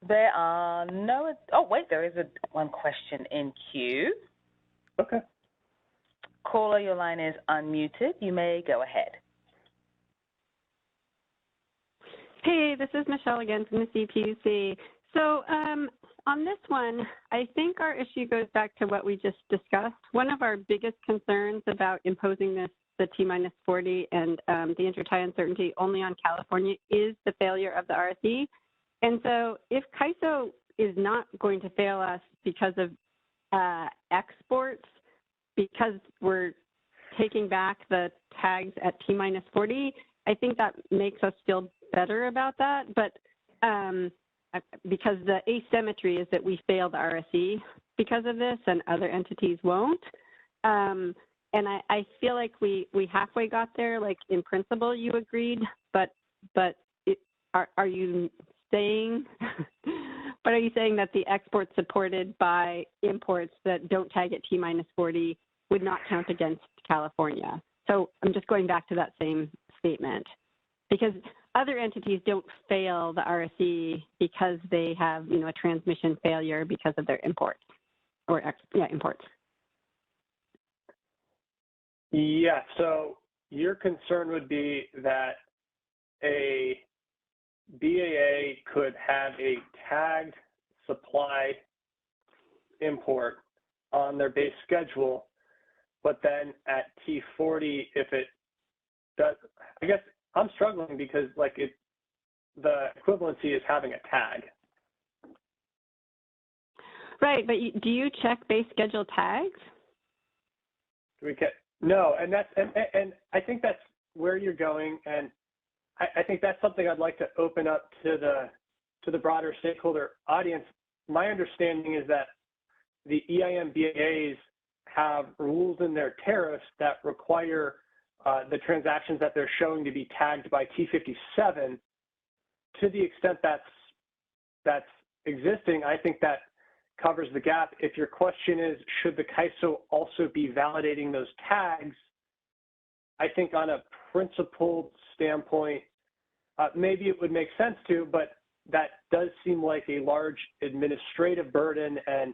[SPEAKER 3] There are no, oh wait, there is one question in queue.
[SPEAKER 2] Okay.
[SPEAKER 3] Caller, your line is unmuted. You may go ahead.
[SPEAKER 7] Hey, this is Michelle again from the CPUC. So on this one, I think our issue goes back to what we just discussed. One of our biggest concerns about imposing the T-40 and the intertie uncertainty only on California is the failure of the RSE. And so if Kaiser is not going to fail us because of exports, because we're taking back the tags at T-40, I think that makes us feel better about that. But because the asymmetry is that we fail the RSE because of this and other entities won't. And I feel like we halfway got there, like in principle you agreed, but are you saying, but are you saying that the exports supported by imports that don't tag at T-40 would not count against California? So I'm just going back to that same statement, because other entities don't fail the RSE because they have, a transmission failure because of their imports or imports.
[SPEAKER 2] Yeah, so your concern would be that a BAA could have a tagged supply import on their base schedule, but then at T40, if it does, I guess I'm struggling because the equivalency is having a tag.
[SPEAKER 7] Right, but do you check base schedule tags?
[SPEAKER 2] No, and I think that's where you're going, and I think that's something I'd like to open up to the broader stakeholder audience. My understanding is that the EIM BAAs have rules in their tariffs that require the transactions that they're showing to be tagged by T57. To the extent that's existing, I think that covers the gap. If your question is, should the Kaiser also be validating those tags, I think on a principled standpoint, maybe it would make sense to, but that does seem like a large administrative burden. And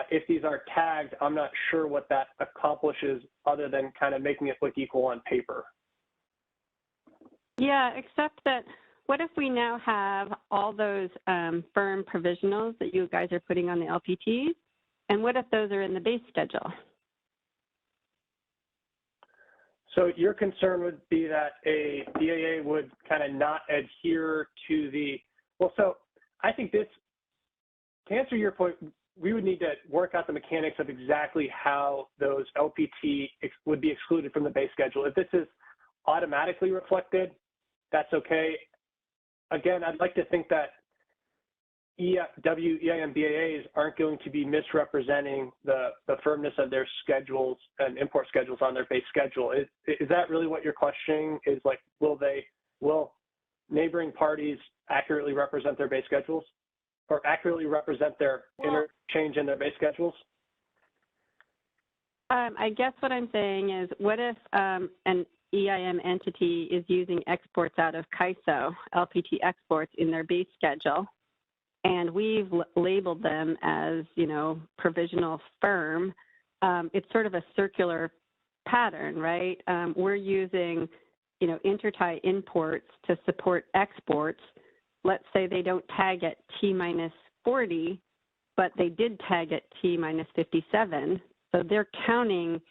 [SPEAKER 2] if these are tagged, I'm not sure what that accomplishes other than kind of making it look equal on paper.
[SPEAKER 7] Yeah, except that what if we now have all those firm provisionals that you guys are putting on the LPTs, and what if those are in the base schedule?
[SPEAKER 2] So your concern would be that a BAA would kind of not adhere to the, well, so I think this, to answer your point, we would need to work out the mechanics of exactly how those LPT would be excluded from the base schedule. If this is automatically reflected, that's okay. Again, I'd like to think that WEIM BAAs aren't going to be misrepresenting the firmness of their schedules and import schedules on their base schedule. Is that really what you're questioning? Is like, will neighboring parties accurately represent their base schedules or accurately represent their interchange in their base schedules?
[SPEAKER 7] I guess what I'm saying is, what if an EIM entity is using exports out of Kaiser, LPT exports in their base schedule, and we've labeled them as, provisional firm? It's sort of a circular pattern, right? We're using, intertie imports to support exports, let's say they don't tag at T minus 40, but they did tag at T minus 57. So they're counting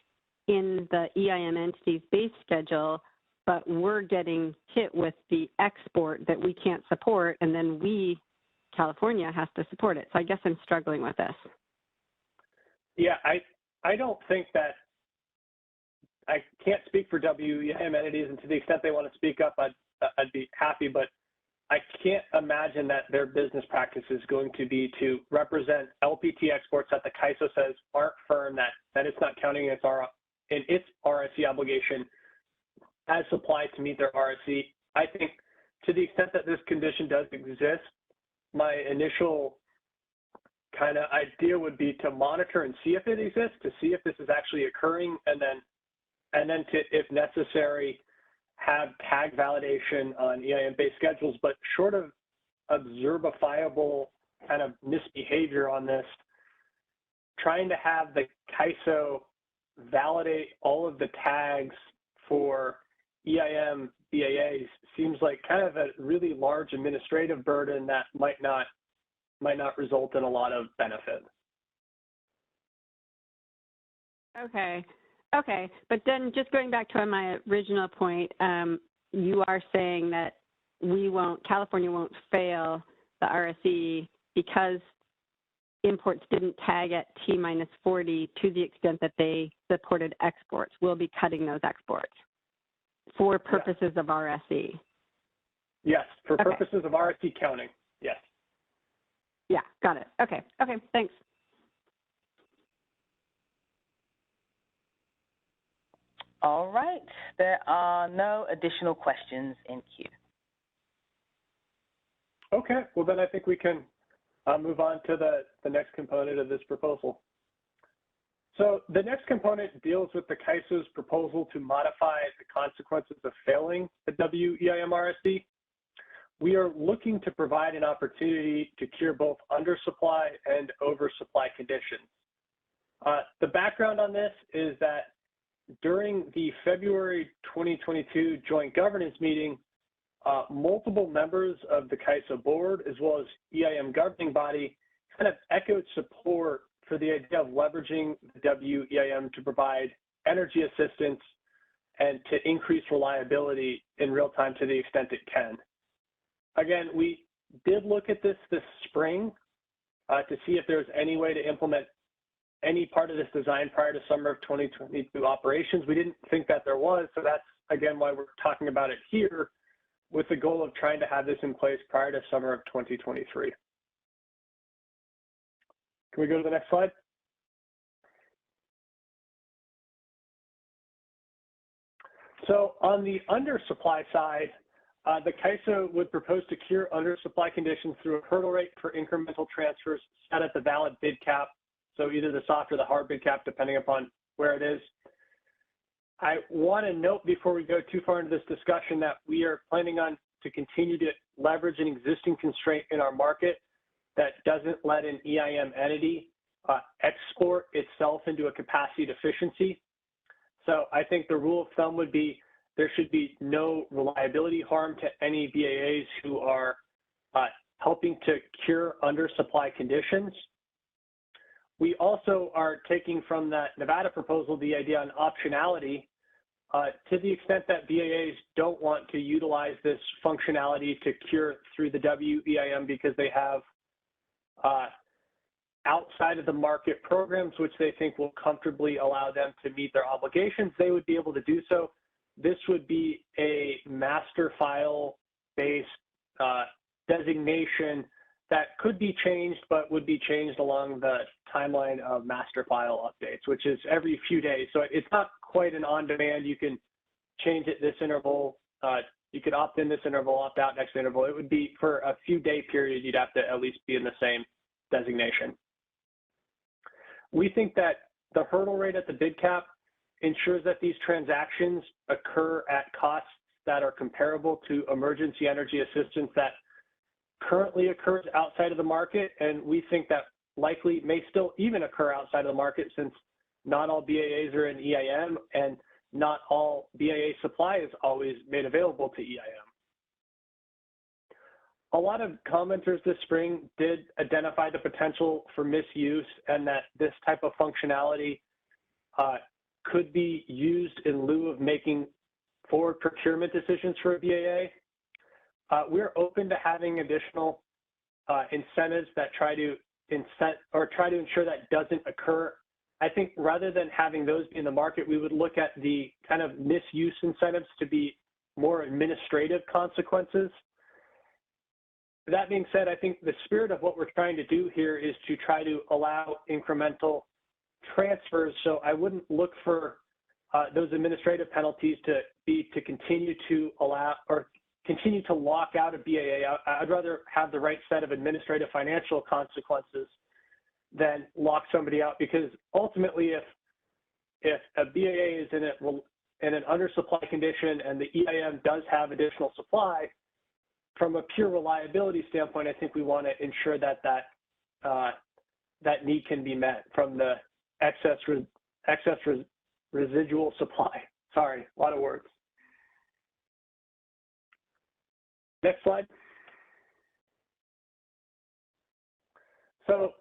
[SPEAKER 7] in the EIM entity's base schedule, but we're getting hit with the export that we can't support, and then California has to support it. So I guess I'm struggling with this.
[SPEAKER 2] Yeah, I don't think that, I can't speak for WEIM entities, and to the extent they want to speak up, I'd be happy, but I can't imagine that their business practice is going to be to represent LPT exports that the Kaiser says aren't firm, that it's not counting in its RSC obligation as supply to meet their RSC. I think to the extent that this condition does exist, my initial kind of idea would be to monitor and see if it exists, to see if this is actually occurring, and then to, if necessary, have tag validation on EIM-based schedules. But short of observifiable kind of misbehavior on this, trying to have the Kaiser validate all of the tags for EIM BAAs seems like kind of a really large administrative burden that might not result in a lot of benefit.
[SPEAKER 7] Okay, but then just going back to my original point, you are saying that California won't fail the RSE because imports didn't tag at T minus 40 to the extent that they supported exports. We'll be cutting those exports for purposes of RSE.
[SPEAKER 2] Yes, for purposes of RSE counting, yes.
[SPEAKER 7] Yeah, got it. Okay, thanks.
[SPEAKER 3] All right, there are no additional questions in queue.
[SPEAKER 2] Okay, well then I think we can move on to the next component of this proposal. So the next component deals with the Kaiser's proposal to modify the consequences of failing the WEIM RSC. We are looking to provide an opportunity to cure both undersupply and oversupply conditions. The background on this is that during the February 2022 joint governance meeting, multiple members of the Kaiser board, as well as EIM governing body, kind of echoed support for the idea of leveraging the WEIM to provide energy assistance and to increase reliability in real time to the extent it can. Again, we did look at this spring to see if there was any way to implement any part of this design prior to summer of 2022 operations. We didn't think that there was, so that's again why we're talking about it here, with the goal of trying to have this in place prior to summer of 2023. Can we go to the next slide? So on the undersupply side, the Kaiser would propose to cure undersupply conditions through a hurdle rate for incremental transfers set at the valid bid cap, so either the soft or the hard bid cap, depending upon where it is. I want to note before we go too far into this discussion that we are planning on to continue to leverage an existing constraint in our market that doesn't let an EIM entity export itself into a capacity deficiency. So I think the rule of thumb would be there should be no reliability harm to any BAAs who are helping to cure undersupply conditions. We also are taking from that Nevada proposal the idea on optionality to the extent that BAAs don't want to utilize this functionality to cure through the WEIM because they have outside of the market programs which they think will comfortably allow them to meet their obligations, they would be able to do so. This would be a master file based designation that could be changed, but would be changed along the timeline of master file updates, which is every few days. So it's not quite an on-demand, you can change it this interval, you could opt in this interval, opt out next interval. It would be for a few day period, you'd have to at least be in the same designation. We think that the hurdle rate at the bid cap ensures that these transactions occur at costs that are comparable to emergency energy assistance that currently occurs outside of the market, and we think that likely may still even occur outside of the market since not all BAAs are in EIM and not all BAA supply is always made available to EIM. a lot of commenters this spring did identify the potential for misuse and that this type of functionality could be used in lieu of making forward procurement decisions for a BAA. We're open to having additional incentives that try to ensure that doesn't occur. I think rather than having those be in the market, we would look at the kind of misuse incentives to be more administrative consequences. That being said, I think the spirit of what we're trying to do here is to try to allow incremental transfers. So I wouldn't look for those administrative penalties to continue to allow or continue to lock out a BAA. I'd rather have the right set of administrative financial consequences than lock somebody out, because ultimately if a BAA is in an undersupply condition and the EIM does have additional supply, from a pure reliability standpoint, I think we want to ensure that that need can be met from the excess residual supply. Sorry, a lot of words. Next slide. So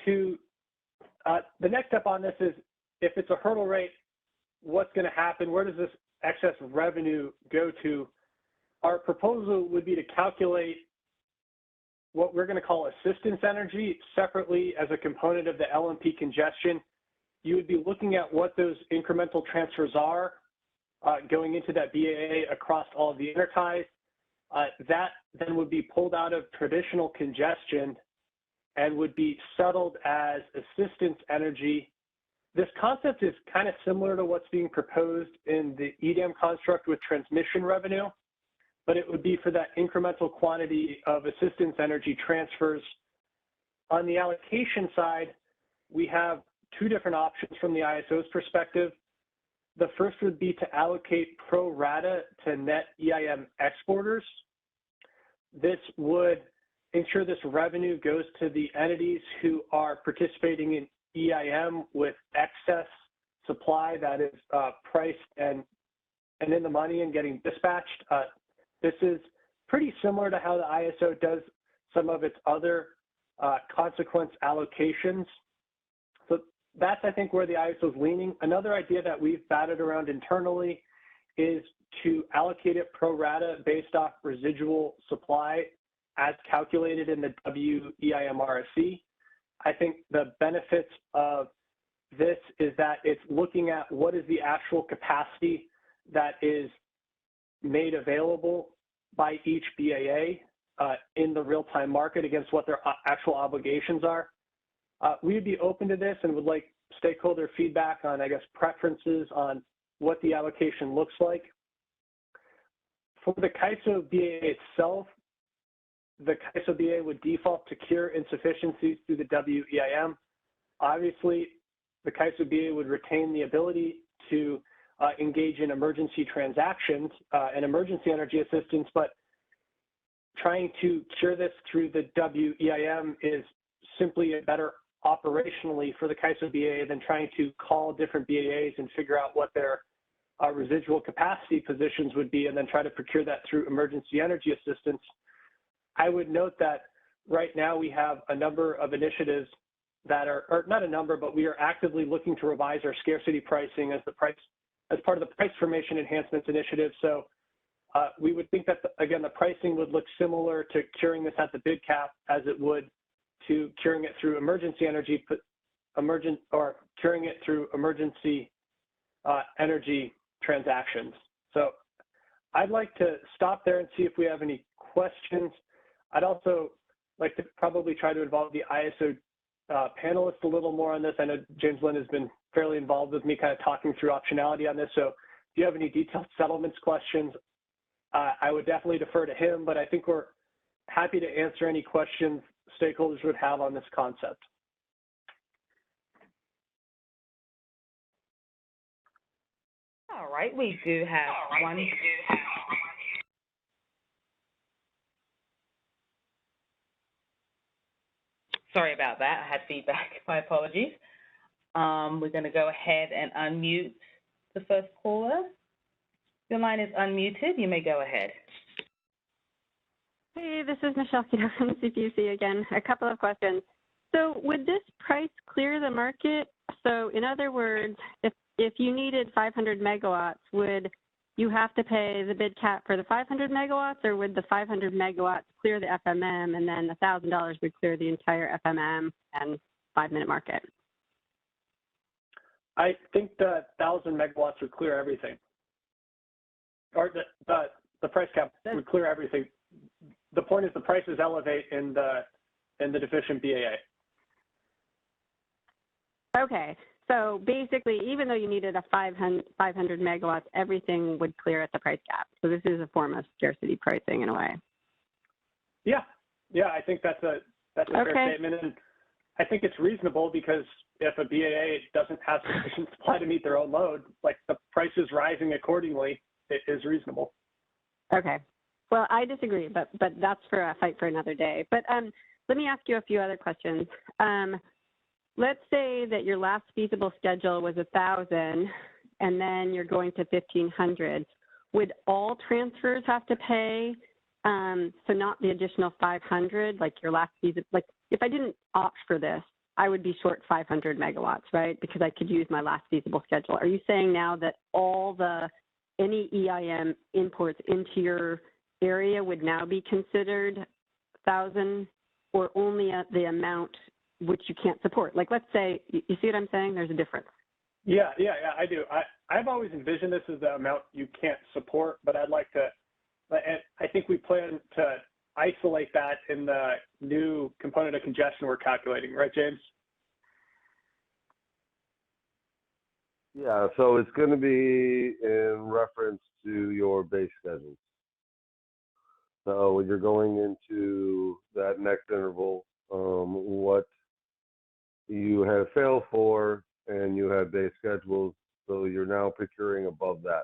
[SPEAKER 2] the next step on this is, if it's a hurdle rate, what's going to happen? Where does this excess revenue go to? Our proposal would be to calculate what we're going to call assistance energy separately as a component of the LMP congestion. You would be looking at what those incremental transfers are going into that BAA across all of the interties. That then would be pulled out of traditional congestion and would be settled as assistance energy. This concept is kind of similar to what's being proposed in the EDAM construct with transmission revenue, but it would be for that incremental quantity of assistance energy transfers. On the allocation side, we have two different options from the ISO's perspective. The first would be to allocate pro rata to net EIM exporters. This would ensure this revenue goes to the entities who are participating in EIM with excess supply that is priced and in the money and getting dispatched. This is pretty similar to how the ISO does some of its other consequence allocations. So that's, I think, where the ISO is leaning. Another idea that we've batted around internally is to allocate it pro rata based off residual supply as calculated in the WEIM RSC. I think the benefits of this is that it's looking at what is the actual capacity that is made available by each BAA in the real-time market against what their actual obligations are. We would be open to this and would like stakeholder feedback on, I guess, preferences on what the allocation looks like. For the Kaiser BAA itself, the Kaiser BAA would default to cure insufficiencies through the WEIM. Obviously, the Kaiser BAA would retain the ability to engage in emergency transactions and emergency energy assistance, but trying to cure this through the WEIM is simply a better operationally for the Kaiser BAA than trying to call different BAAs and figure out what their residual capacity positions would be and then try to procure that through emergency energy assistance. I would note that right now we have a number of initiatives that are, or not a number, but we are actively looking to revise our scarcity pricing as part of the price formation enhancements initiative. So we would think that, again, the pricing would look similar to curing this at the bid cap as it would to curing it through emergency energy, or curing it through emergency energy transactions. So I'd like to stop there and see if we have any questions. I'd also like to probably try to involve the ISO panelists a little more on this. I know James Lynn has been fairly involved with me kind of talking through optionality on this. So if you have any detailed settlements questions, I would definitely defer to him, but I think we're happy to answer any questions stakeholders would have on this concept.
[SPEAKER 3] All right, we do have one. Sorry about that. I had feedback. My apologies. We're going to go ahead and unmute the first caller. Your line is unmuted. You may go ahead.
[SPEAKER 7] Hey, this is Michelle Keto from CPUC again. A couple of questions. So would this price clear the market? So in other words, if you needed 500 megawatts, would you have to pay the bid cap for the 500 megawatts, or would the 500 megawatts clear the FMM and then $1,000 would clear the entire FMM and 5-minute market?
[SPEAKER 2] I think the 1,000 megawatts would clear everything, or the price cap would clear everything. The point is the prices elevate in the deficient BAA.
[SPEAKER 7] Okay, so basically, even though you needed a 500 megawatts, everything would clear at the price cap. So this is a form of scarcity pricing in a way.
[SPEAKER 2] Yeah, I think that's a fair statement, and I think it's reasonable because if a BAA doesn't have sufficient supply to meet their own load, like the price is rising accordingly, it is reasonable.
[SPEAKER 7] Okay. Well, I disagree, but that's for a fight for another day. But let me ask you a few other questions. Let's say that your last feasible schedule was 1,000, and then you're going to 1,500. Would all transfers have to pay? So not the additional 500, like your last feasible. Like if I didn't opt for this, I would be short 500 megawatts, right? Because I could use my last feasible schedule. Are you saying now that any EIM imports into your area would now be considered 1,000, or only at the amount which you can't support? Like, let's say, you see what I'm saying? There's a difference.
[SPEAKER 2] Yeah, I do. I've always envisioned this as the amount you can't support, but I'd like to, and I think we plan to isolate that in the new component of congestion we're calculating, right, James?
[SPEAKER 9] Yeah, so it's going to be in reference to your base schedules. So when you're going into that next interval, what you have failed for, and you have base schedules, so you're now procuring above that.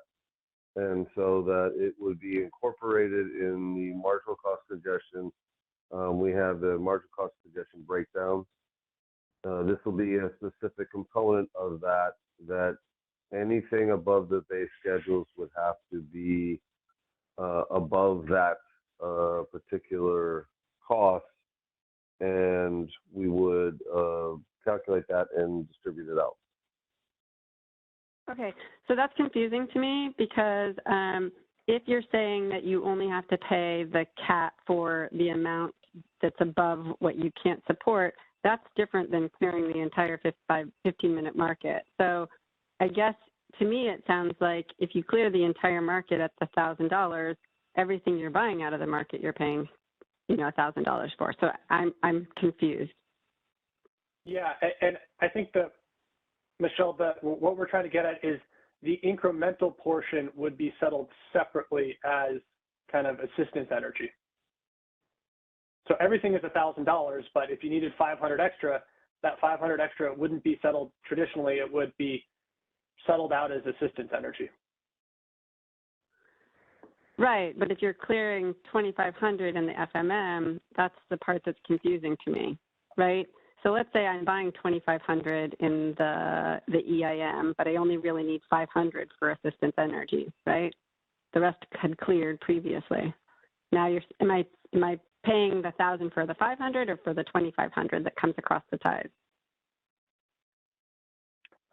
[SPEAKER 9] And so that it would be incorporated in the marginal cost congestion. We have the marginal cost congestion breakdown. This will be a specific component of that anything above the base schedules would have to be above that particular cost, and we would calculate that and distribute it out.
[SPEAKER 7] Okay, so that's confusing to me because if you're saying that you only have to pay the cap for the amount that's above what you can't support, that's different than clearing the entire 15-minute market. So I guess to me it sounds like if you clear the entire market at the $1,000, everything you're buying out of the market you're paying, $1,000 for. So I'm confused.
[SPEAKER 2] Yeah, and I think Michelle, what we're trying to get at is the incremental portion would be settled separately as kind of assistance energy. So everything is $1,000, but if you needed 500 extra, that 500 extra wouldn't be settled traditionally. It would be settled out as assistance energy.
[SPEAKER 7] Right, but if you're clearing 2,500 in the FMM, that's the part that's confusing to me, right? So let's say I'm buying 2,500 in the EIM, but I only really need 500 for assistance energy, right? The rest had cleared previously. Now am I paying the 1,000 for the 500 or for the 2,500 that comes across the ties?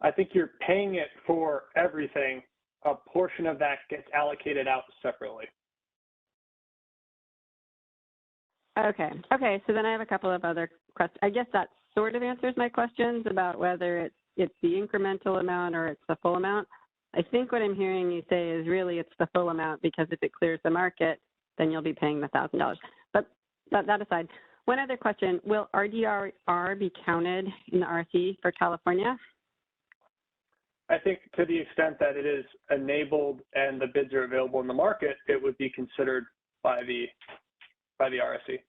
[SPEAKER 2] I think you're paying it for everything. A portion of that gets allocated out separately.
[SPEAKER 7] Okay, so then I have a couple of other questions. I guess that sort of answers my questions about whether it's the incremental amount or it's the full amount. I think what I'm hearing you say is really it's the full amount, because if it clears the market, then you'll be paying the $1,000. But that aside, one other question, will RDRR be counted in the RC for California?
[SPEAKER 2] I think to the extent that it is enabled and the bids are available in the market, it would be considered by the RSC.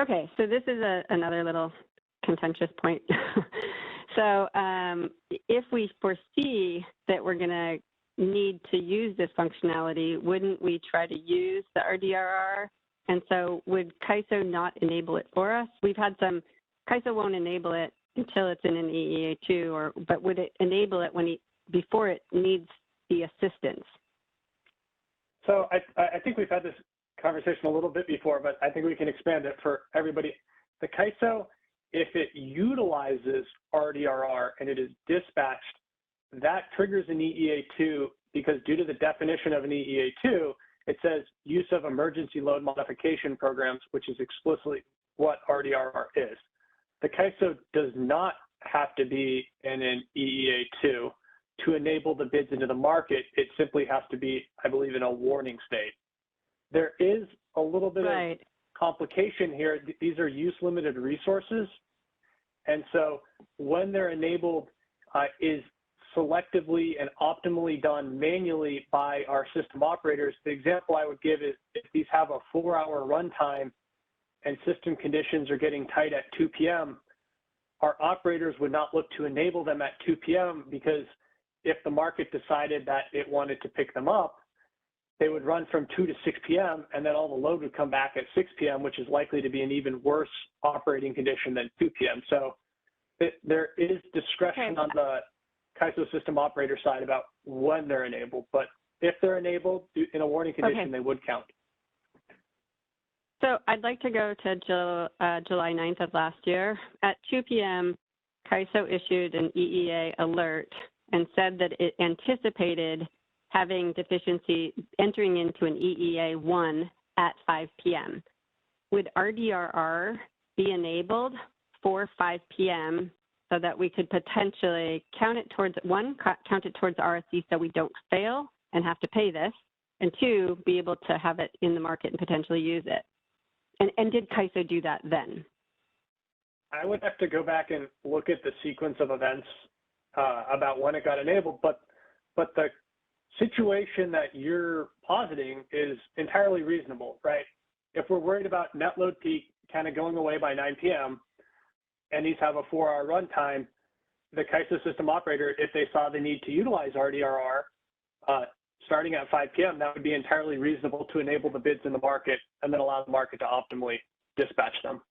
[SPEAKER 7] Okay, so this is another little contentious point. So if we foresee that we're going to need to use this functionality, wouldn't we try to use the RDRR? And so would Kaiser not enable it for us? We've had Kaiser won't enable it until it's in an EEA2, but would it enable it before it needs the assistance?
[SPEAKER 2] So I think we've had this conversation a little bit before, but I think we can expand it for everybody. The Kaiso, if it utilizes RDRR and it is dispatched, that triggers an EEA2 because due to the definition of an EEA2, it says use of emergency load modification programs, which is explicitly what RDRR is. The Kaiso does not have to be in an EEA2 to enable the bids into the market. It simply has to be, I believe, in a warning state. There is a little bit of complication here. These are use-limited resources. And so when they're enabled is selectively and optimally done manually by our system operators. The example I would give is if these have a 4-hour runtime and system conditions are getting tight at 2 p.m., our operators would not look to enable them at 2 p.m. because if the market decided that it wanted to pick them up, they would run from 2 to 6 p.m. and then all the load would come back at 6 p.m., which is likely to be an even worse operating condition than 2 p.m. So there is discretion on the Kaiso system operator side about when they're enabled, but if they're enabled in a warning condition, they would count.
[SPEAKER 7] So I'd like to go to July 9th of last year. At 2 p.m., Kaiso issued an EEA alert and said that it anticipated having deficiency entering into an EEA1 at 5 p.m. Would RDRR be enabled for 5 p.m. so that we could potentially count it towards, one, count it towards RSC so we don't fail and have to pay this, and two, be able to have it in the market and potentially use it? And did Kaiso do that then?
[SPEAKER 2] I would have to go back and look at the sequence of events about when it got enabled, but the situation that you're positing is entirely reasonable, right? If we're worried about net load peak kind of going away by 9 p.m. and these have a 4-hour runtime, the Kaiso system operator, if they saw the need to utilize RDRR starting at 5 p.m., that would be entirely reasonable to enable the bids in the market and then allow the market to optimally dispatch them.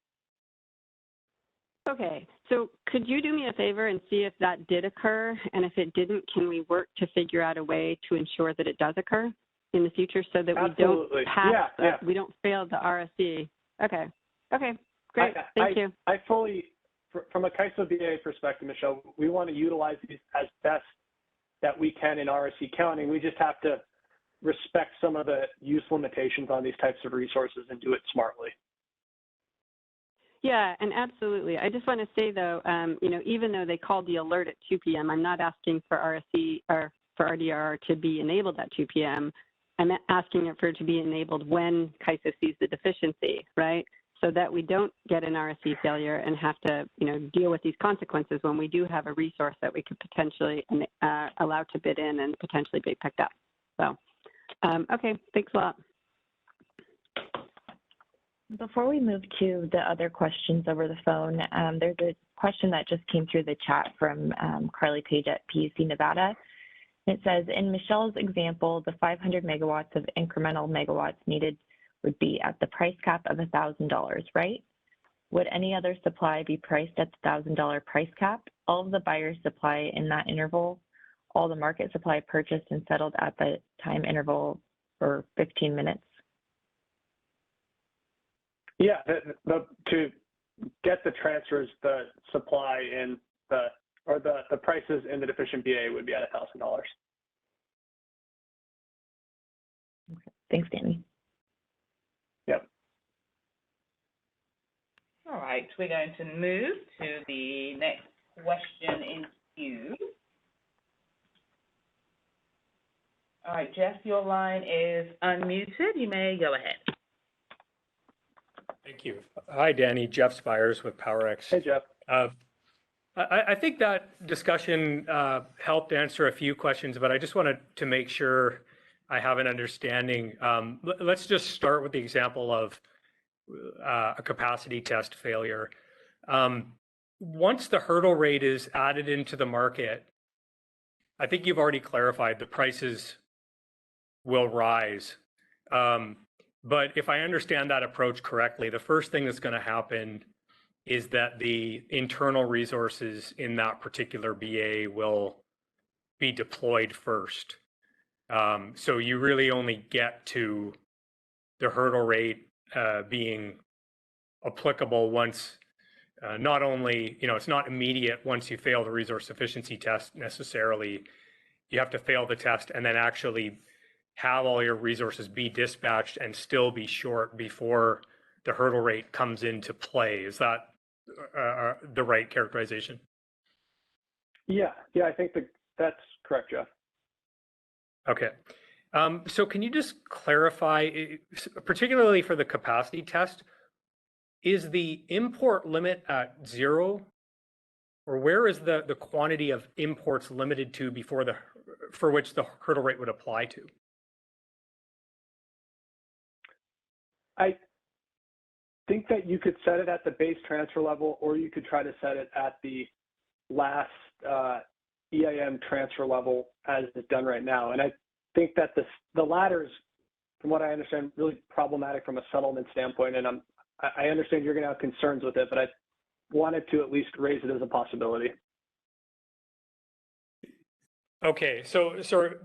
[SPEAKER 7] Okay, so could you do me a favor and see if that did occur? And if it didn't, can we work to figure out a way to ensure that it does occur in the future so that we don't pass, we don't fail the RSC? Okay, great, thank you.
[SPEAKER 2] I fully, from a Kaiso BA perspective, Michelle, we want to utilize these as best that we can in RSC counting. We just have to respect some of the use limitations on these types of resources and do it smartly.
[SPEAKER 7] Yeah, and absolutely. I just want to say, though, even though they called the alert at 2 p.m., I'm not asking for RSC or for RDR to be enabled at 2 p.m. I'm asking it for it to be enabled when Kaiso sees the deficiency, right? So that we don't get an RSC failure and have to, deal with these consequences when we do have a resource that we could potentially allow to bid in and potentially be picked up. So, okay, thanks a lot.
[SPEAKER 1] Before we move to the other questions over the phone, there's a question that just came through the chat from Carly Page at PUC Nevada. It says, in Michelle's example, the 500 megawatts of incremental megawatts needed would be at the price cap of $1,000, right? Would any other supply be priced at the $1,000 price cap? All of the buyer's supply in that interval, all the market supply purchased and settled at the time interval for 15 minutes?
[SPEAKER 2] Yeah, to get the transfers, the supply in the prices in the deficient BA would be at $1,000.
[SPEAKER 1] Okay. Thanks, Danny.
[SPEAKER 2] Yep.
[SPEAKER 3] All right, we're going to move to the next question in queue. All right, Jeff, your line is unmuted. You may go ahead.
[SPEAKER 4] Thank you. Hi, Danny. Jeff Spires with PowerX.
[SPEAKER 2] Hey, Jeff.
[SPEAKER 4] I think that discussion helped answer a few questions, but I just wanted to make sure I have an understanding. Let's just start with the example of a capacity test failure. Once the hurdle rate is added into the market, I think you've already clarified the prices will rise. But if I understand that approach correctly, the first thing that's going to happen is that the internal resources in that particular BA will be deployed first. So you really only get to the hurdle rate being applicable once not only, it's not immediate once you fail the resource sufficiency test necessarily. You have to fail the test and then actually have all your resources be dispatched and still be short before the hurdle rate comes into play. Is that the right characterization?
[SPEAKER 2] Yeah, I think that's correct, Jeff.
[SPEAKER 4] Okay. So can you just clarify, particularly for the capacity test, is the import limit at 0, or where is the quantity of imports limited to for which the hurdle rate would apply to?
[SPEAKER 2] I think that you could set it at the base transfer level, or you could try to set it at the last EIM transfer level as it's done right now. And I think that the latter is, from what I understand, really problematic from a settlement standpoint. And I understand you're going to have concerns with it, but I wanted to at least raise it as a possibility.
[SPEAKER 4] Okay, so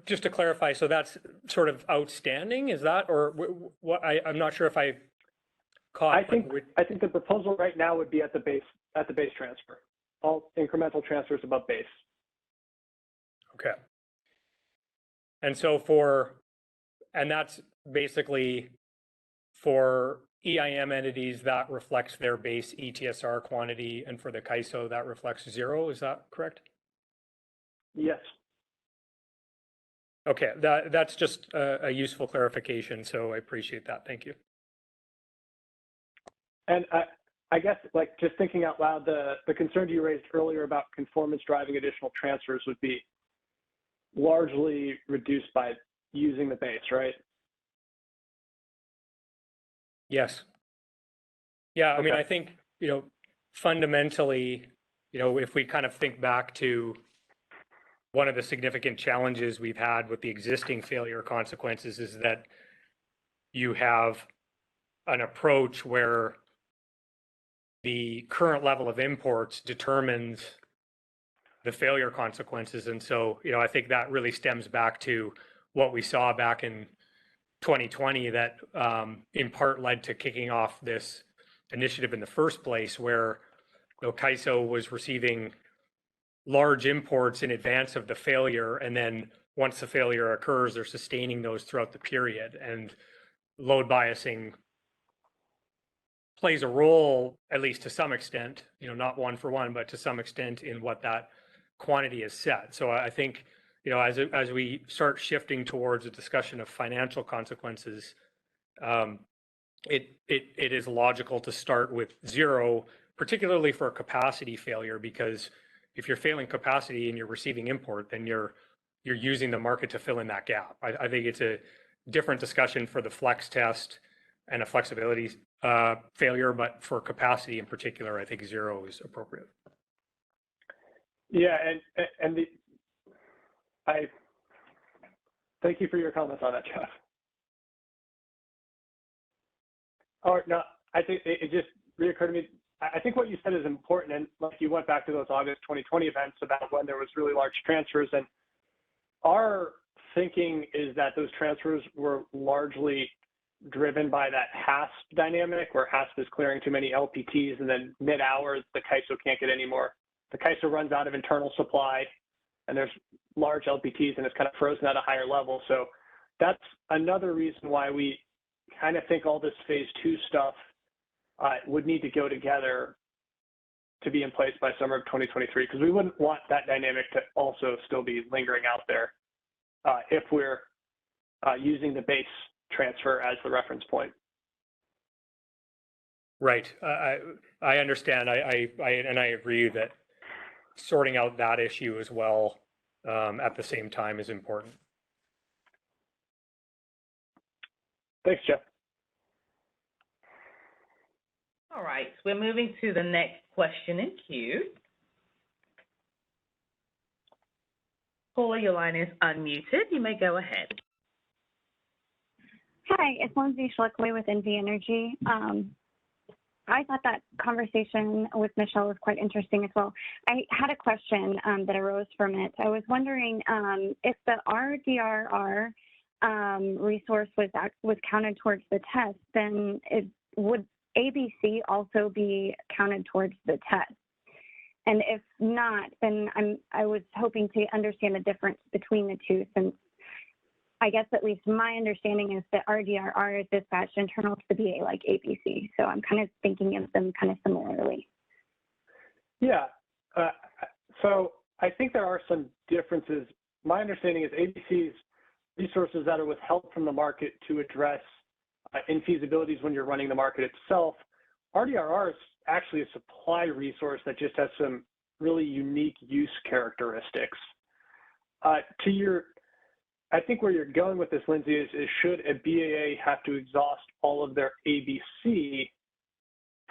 [SPEAKER 4] just to clarify, so that's sort of outstanding, is that, or what? I'm not sure if I caught.
[SPEAKER 2] I think the proposal right now would be at the base transfer, all incremental transfers above base.
[SPEAKER 4] Okay. And so and that's basically for EIM entities that reflects their base ETSR quantity, and for the Kaiser that reflects 0, is that correct?
[SPEAKER 2] Yes.
[SPEAKER 4] Okay, that's just a useful clarification, so I appreciate that. Thank you.
[SPEAKER 2] And I guess, like, just thinking out loud, the concern you raised earlier about conformance driving additional transfers would be largely reduced by using the base, right?
[SPEAKER 4] Yes. Yeah, I mean,
[SPEAKER 2] Okay.
[SPEAKER 4] I think, fundamentally, if we kind of think back to one of the significant challenges we've had with the existing failure consequences is that you have an approach where the current level of imports determines the failure consequences. And so, I think that really stems back to what we saw back in 2020 that in part led to kicking off this initiative in the first place, where Kaiser was receiving large imports in advance of the failure, and then once the failure occurs, they're sustaining those throughout the period. And load biasing plays a role, at least to some extent, not one for one, but to some extent in what that quantity is set. So I think, as we start shifting towards a discussion of financial consequences, it is logical to start with 0, particularly for a capacity failure, because if you're failing capacity and you're receiving import, then you're using the market to fill in that gap. I think it's a different discussion for the flex test and a flexibility failure, but for capacity in particular, I think 0 is appropriate.
[SPEAKER 2] Yeah, and I thank you for your comments on that, Jeff. Or no, I think it just reoccurred to me. I think what you said is important, and like you went back to those August 2020 events about when there was really large transfers, and our thinking is that those transfers were largely driven by that HASP dynamic, where HASP is clearing too many LPTs, and then mid-hour the Kaiser can't get any more. The Kaiser runs out of internal supply, and there's large LPTs, and it's kind of frozen at a higher level. So that's another reason why we kind of think all this phase 2 stuff would need to go together to be in place by summer of 2023, because we wouldn't want that dynamic to also still be lingering out there if we're using the base transfer as the reference point.
[SPEAKER 4] Right. I understand. I agree that sorting out that issue as well at the same time is important.
[SPEAKER 2] Thanks, Jeff.
[SPEAKER 3] All right, we're moving to the next question in queue. Caller, your line is unmuted. You may go ahead.
[SPEAKER 10] Hi, it's Lindsay Schlickley with NV Energy. I thought that conversation with Michelle was quite interesting as well. I had a question that arose from it. I was wondering if the RDRR resource was counted towards the test, then would ABC also be counted towards the test? And if not, then I was hoping to understand the difference between the two, since I guess at least my understanding is that RDRR is dispatched internal to the BA like ABC. So I'm kind of thinking of them kind of similarly.
[SPEAKER 2] Yeah. So I think there are some differences. My understanding is ABC's resources that are withheld from the market to address infeasibilities when you're running the market itself. RDRR is actually a supply resource that just has some really unique use characteristics. I think where you're going with this, Lindsay, is should a BAA have to exhaust all of their ABC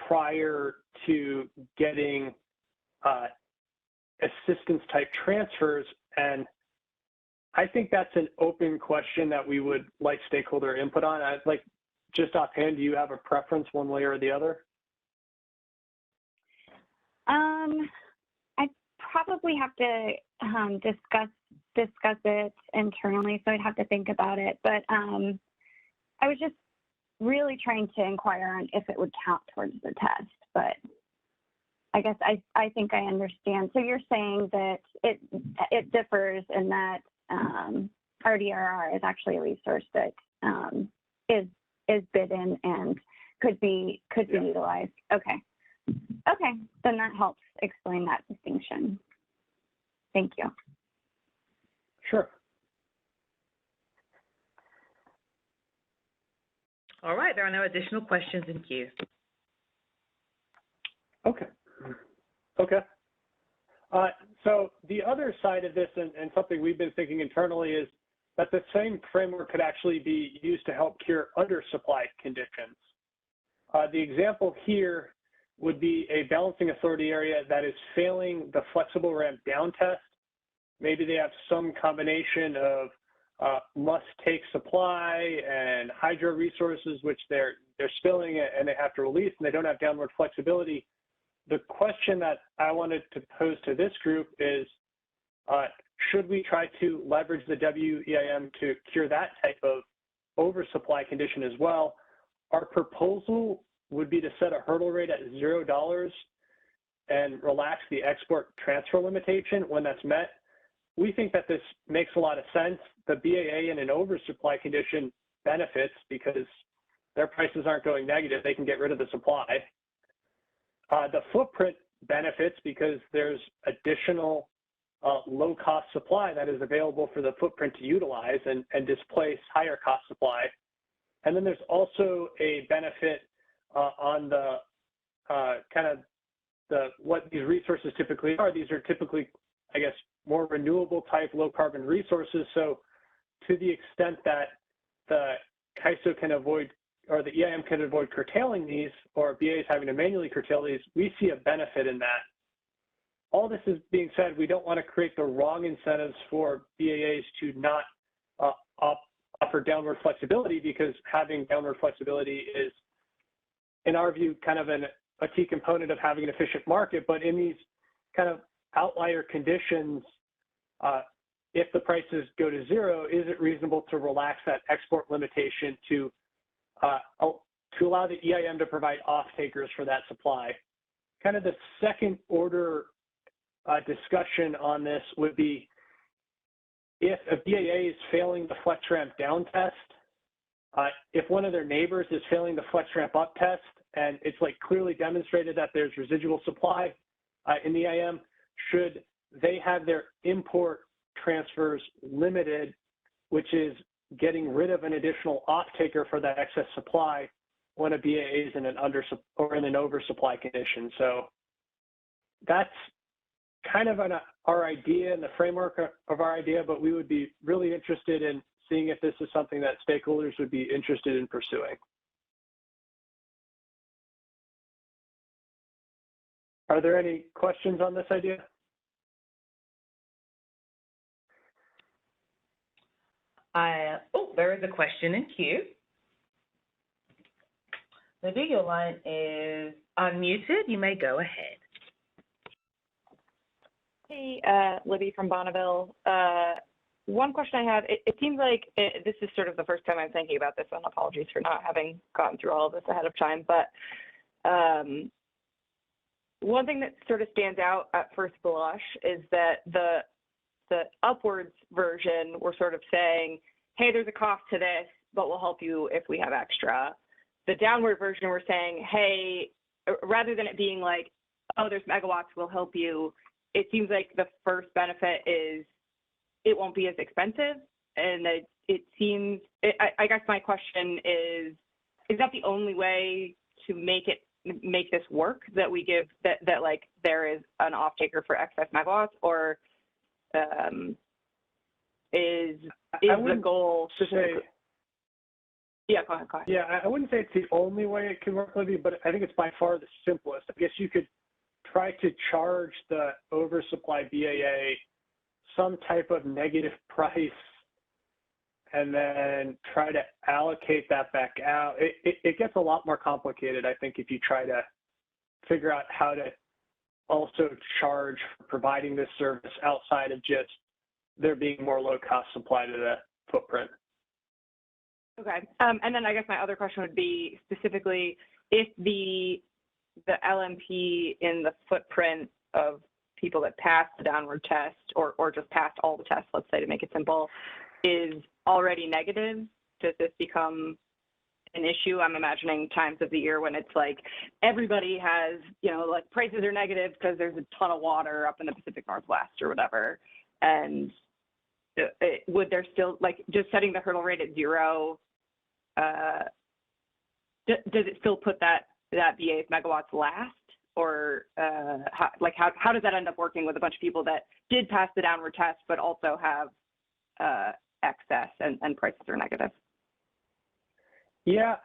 [SPEAKER 2] prior to getting assistance type transfers? And I think that's an open question that we would like stakeholder input on. I'd like, just offhand, do you have a preference one way or the other?
[SPEAKER 10] I'd probably have to discuss it internally, so I'd have to think about it. But I was just really trying to inquire on if it would count towards the test. But I guess I think I understand. So you're saying that it differs in that RDRR is actually a resource that is bidden and could be utilized. Okay. Okay, then that helps explain that distinction. Thank you.
[SPEAKER 2] Sure.
[SPEAKER 11] All right, there are no additional questions in queue.
[SPEAKER 2] Okay. Okay. So the other side of this, and something we've been thinking internally, is that the same framework could actually be used to help cure undersupply conditions. The example here would be a balancing authority area that is failing the flexible ramp down test. Maybe they have some combination of must-take supply and hydro resources, which they're spilling and they have to release, and they don't have downward flexibility. The question that I wanted to pose to this group is, should we try to leverage the WEIM to cure that type of oversupply condition as well? Our proposal would be to set a hurdle rate at $0 and relax the export transfer limitation when that's met. We think that this makes a lot of sense. The BAA in an oversupply condition benefits because their prices aren't going negative. They can get rid of the supply. The footprint benefits because there's additional low-cost supply that is available for the footprint to utilize and displace higher-cost supply. And then there's also a benefit on the what these resources typically are. These are typically, I guess, more renewable type low carbon resources. So to the extent that the Kaiser can avoid, or the EIM can avoid curtailing these, or BAs having to manually curtail these, we see a benefit in that. All this is being said, we don't want to create the wrong incentives for BAAs to not offer downward flexibility, because having downward flexibility is, in our view, kind of a key component of having an efficient market. But in these kind of outlier conditions, if the prices go to zero, is it reasonable to relax that export limitation to allow the EIM to provide off-takers for that supply? Kind of the second order discussion on this would be, if a BAA is failing the flex ramp down test, if one of their neighbors is failing the flex ramp up test, and it's like clearly demonstrated that there's residual supply in the EIM, should they have their import transfers limited, which is getting rid of an additional off-taker for that excess supply when a BAA is in an oversupply condition? So that's kind of our idea and the framework of our idea, but we would be really interested in seeing if this is something that stakeholders would be interested in pursuing. Are there any questions on this idea?
[SPEAKER 11] There is a question in queue. Libby, your line is unmuted. You may go ahead.
[SPEAKER 1] Hey, Libby from Bonneville.
[SPEAKER 6] one question I have, it seems like this is sort of the first time I'm thinking about this, and apologies for not having gotten through all of this ahead of time, but one thing that sort of stands out at first blush is that the upwards version, we're sort of saying, hey, there's a cost to this, but we'll help you if we have extra. The downward version, we're saying, hey, rather than it being like, oh, there's megawatts, we'll help you, it seems like the first benefit is it won't be as expensive. And it seems, I guess my question is that the only way to make this work, that we give, that like there is an off-taker for excess megawatts, or is the goal specifically? Yeah, go ahead.
[SPEAKER 2] Yeah, I wouldn't say it's the only way it can work, Libby, but I think it's by far the simplest. I guess you could try to charge the oversupply BAA some type of negative price and then try to allocate that back out. It gets a lot more complicated, I think, if you try to figure out how to also charge for providing this service outside of just there being more low-cost supply to the footprint.
[SPEAKER 6] Okay, and then I guess my other question would be specifically if the LMP in the footprint of people that pass the downward test or just passed all the tests, let's say to make it simple, is already negative, does this become an issue? I'm imagining times of the year when it's like everybody has, like prices are negative because there's a ton of water up in the Pacific Northwest or whatever. And would there still, like, just setting the hurdle rate at 0, does it still put that BA's megawatts last? Or how does that end up working with a bunch of people that did pass the downward test but also have excess and prices are negative?
[SPEAKER 2] Yeah,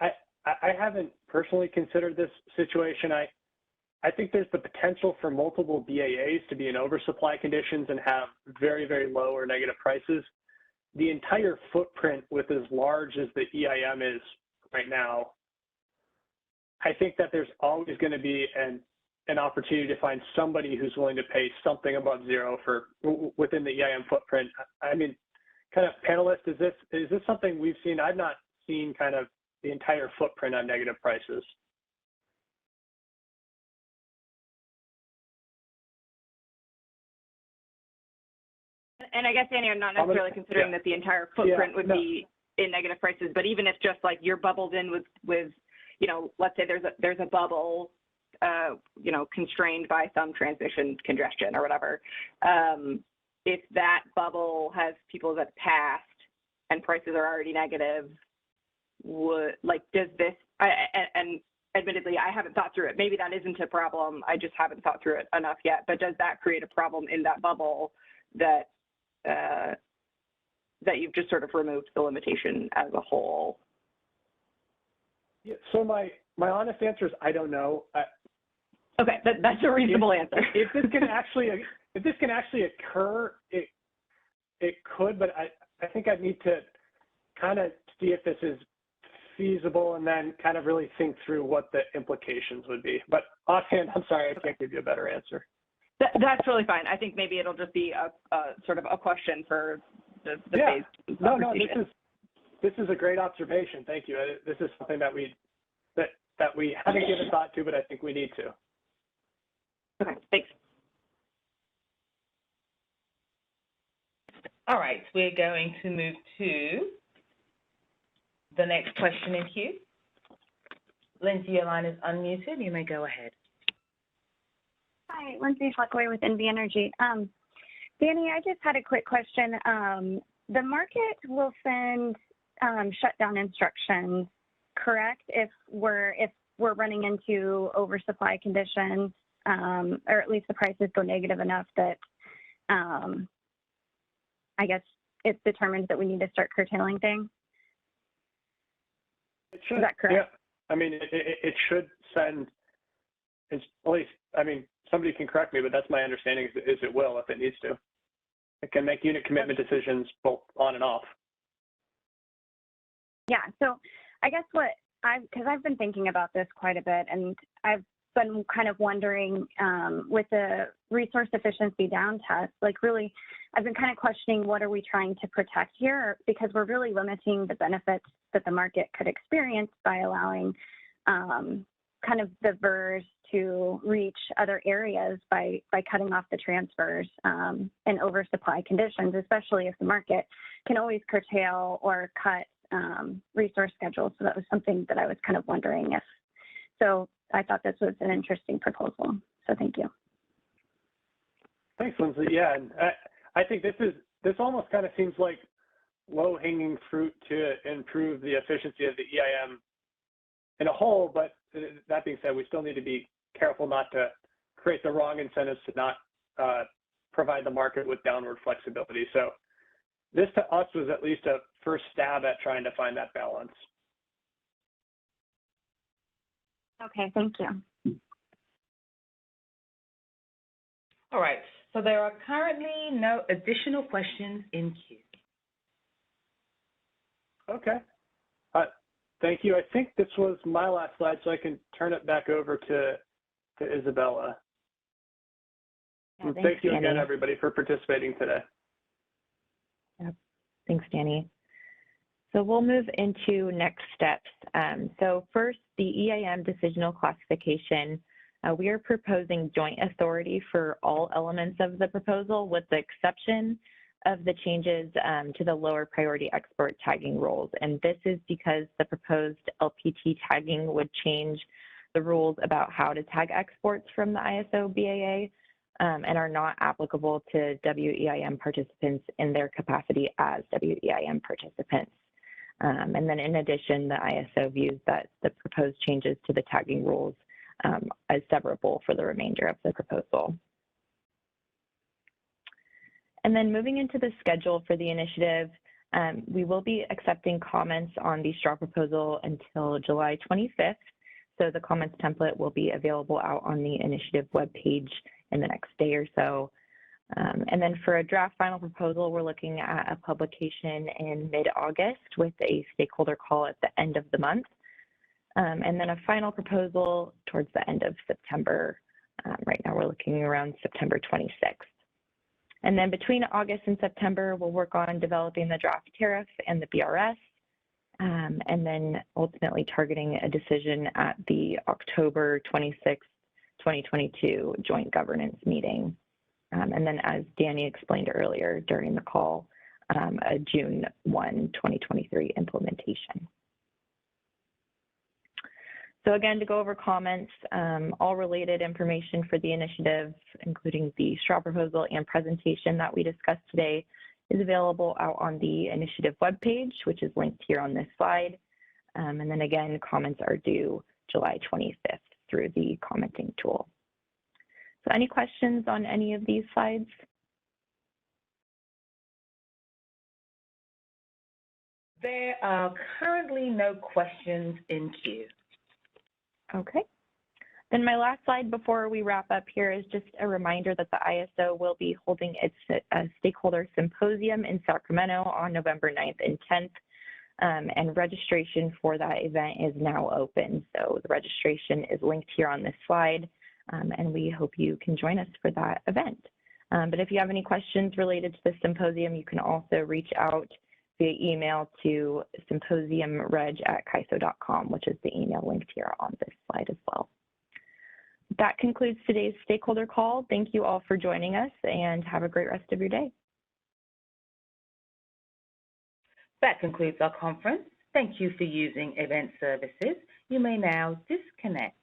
[SPEAKER 2] I haven't personally considered this situation. I think there's the potential for multiple BAAs to be in oversupply conditions and have very, very low or negative prices. The entire footprint, with as large as the EIM is right now, I think that there's always going to be an opportunity to find somebody who's willing to pay something above 0 for within the EIM footprint. I mean, kind of panelists, is this something we've seen? I've not seen kind of the entire footprint on negative prices.
[SPEAKER 6] And I guess, Annie, I'm not necessarily considering that the entire footprint would be in negative prices, but even if just like you're bubbled in with let's say there's a bubble, constrained by some transmission congestion or whatever. If that bubble has people that passed and prices are already negative, does this, and admittedly, I haven't thought through it. Maybe that isn't a problem. I just haven't thought through it enough yet. But does that create a problem in that bubble that you've just sort of removed the limitation as a whole?
[SPEAKER 2] Yeah, so my honest answer is I don't know.
[SPEAKER 6] Okay, that's a reasonable answer.
[SPEAKER 2] If this can actually occur, it could, but I think I'd need to kind of see if this is feasible and then kind of really think through what the implications would be. But offhand, I'm sorry, I can't give you a better answer.
[SPEAKER 6] That's really fine. I think maybe it'll just be a sort of a question for the phase.
[SPEAKER 2] No, this is a great observation. Thank you. This is something that we haven't given thought to, but I think we need to.
[SPEAKER 6] Okay, thanks.
[SPEAKER 11] All right, we're going to move to the next question in queue. Lindsay, your line is unmuted. You may go ahead.
[SPEAKER 10] Hi, Lindsay Fleckway with NV Energy. Danny, I just had a quick question. The market will send shutdown instructions, correct? If we're running into oversupply conditions, or at least the prices go negative enough that I guess it determines that we need to start curtailing things.
[SPEAKER 2] It should.
[SPEAKER 10] Is that correct?
[SPEAKER 2] Yeah. I mean, it should send. It's at least. I mean, somebody can correct me, but that's my understanding. Is it will if it needs to. It can make unit commitment decisions both on and off.
[SPEAKER 10] Yeah. So I guess because I've been thinking about this quite a bit, and I've been kind of wondering with the resource efficiency down test, like really, I've been kind of questioning what are we trying to protect here, because we're really limiting the benefits that the market could experience by allowing kind of the VERS to reach other areas by cutting off the transfers in oversupply conditions, especially if the market can always curtail or cut resource schedules. So that was something that I was kind of wondering if, so I thought this was an interesting proposal. So thank you.
[SPEAKER 2] Thanks, Lindsay. Yeah, and I think this almost kind of seems like low-hanging fruit to improve the efficiency of the EIM in a whole, but that being said, we still need to be careful not to create the wrong incentives to not provide the market with downward flexibility. So this to us was at least a first stab at trying to find that balance.
[SPEAKER 10] Okay, thank you.
[SPEAKER 11] All right, so there are currently no additional questions in queue.
[SPEAKER 2] Okay. Thank you. I think this was my last slide, so I can turn it back over to Isabella.
[SPEAKER 1] Yeah,
[SPEAKER 2] thank you again,
[SPEAKER 1] Danny.
[SPEAKER 2] everybody, for participating today.
[SPEAKER 1] Yep. Thanks, Danny. So we'll move into next steps. So first, the EIM decisional classification. We are proposing joint authority for all elements of the proposal, with the exception of the changes to the lower priority export tagging rules. And this is because the proposed LPT tagging would change the rules about how to tag exports from the ISO BAA and are not applicable to WEIM participants in their capacity as WEIM participants. And then in addition, the ISO views that the proposed changes to the tagging rules as severable for the remainder of the proposal. And then moving into the schedule for the initiative, we will be accepting comments on the straw proposal until July 25th. So the comments template will be available out on the initiative webpage in the next day or so. And then for a draft final proposal, we're looking at a publication in mid-August with a stakeholder call at the end of the month. And then a final proposal towards the end of September. Right now we're looking around September 26th. And then between August and September, we'll work on developing the draft tariff and the BRS, and then ultimately targeting a decision at the October 26th, 2022 joint governance meeting. And then as Danny explained earlier during the call, a June 1, 2023 implementation. So again, to go over comments, all related information for the initiative, including the straw proposal and presentation that we discussed today, is available out on the initiative webpage, which is linked here on this slide. And then again, comments are due July 25th through the commenting tool. So any questions on any of these slides?
[SPEAKER 11] There are currently no questions in queue.
[SPEAKER 1] Okay. Then my last slide before we wrap up here is just a reminder that the ISO will be holding its stakeholder symposium in Sacramento on November 9th and 10th. And registration for that event is now open. So the registration is linked here on this slide, and we hope you can join us for that event. But if you have any questions related to the symposium, you can also reach out via email to symposiumreg@kaiso.com, which is the email linked here on this slide as well. That concludes today's stakeholder call. Thank you all for joining us, and have a great rest of your day.
[SPEAKER 11] That concludes our conference. Thank you for using Event Services. You may now disconnect.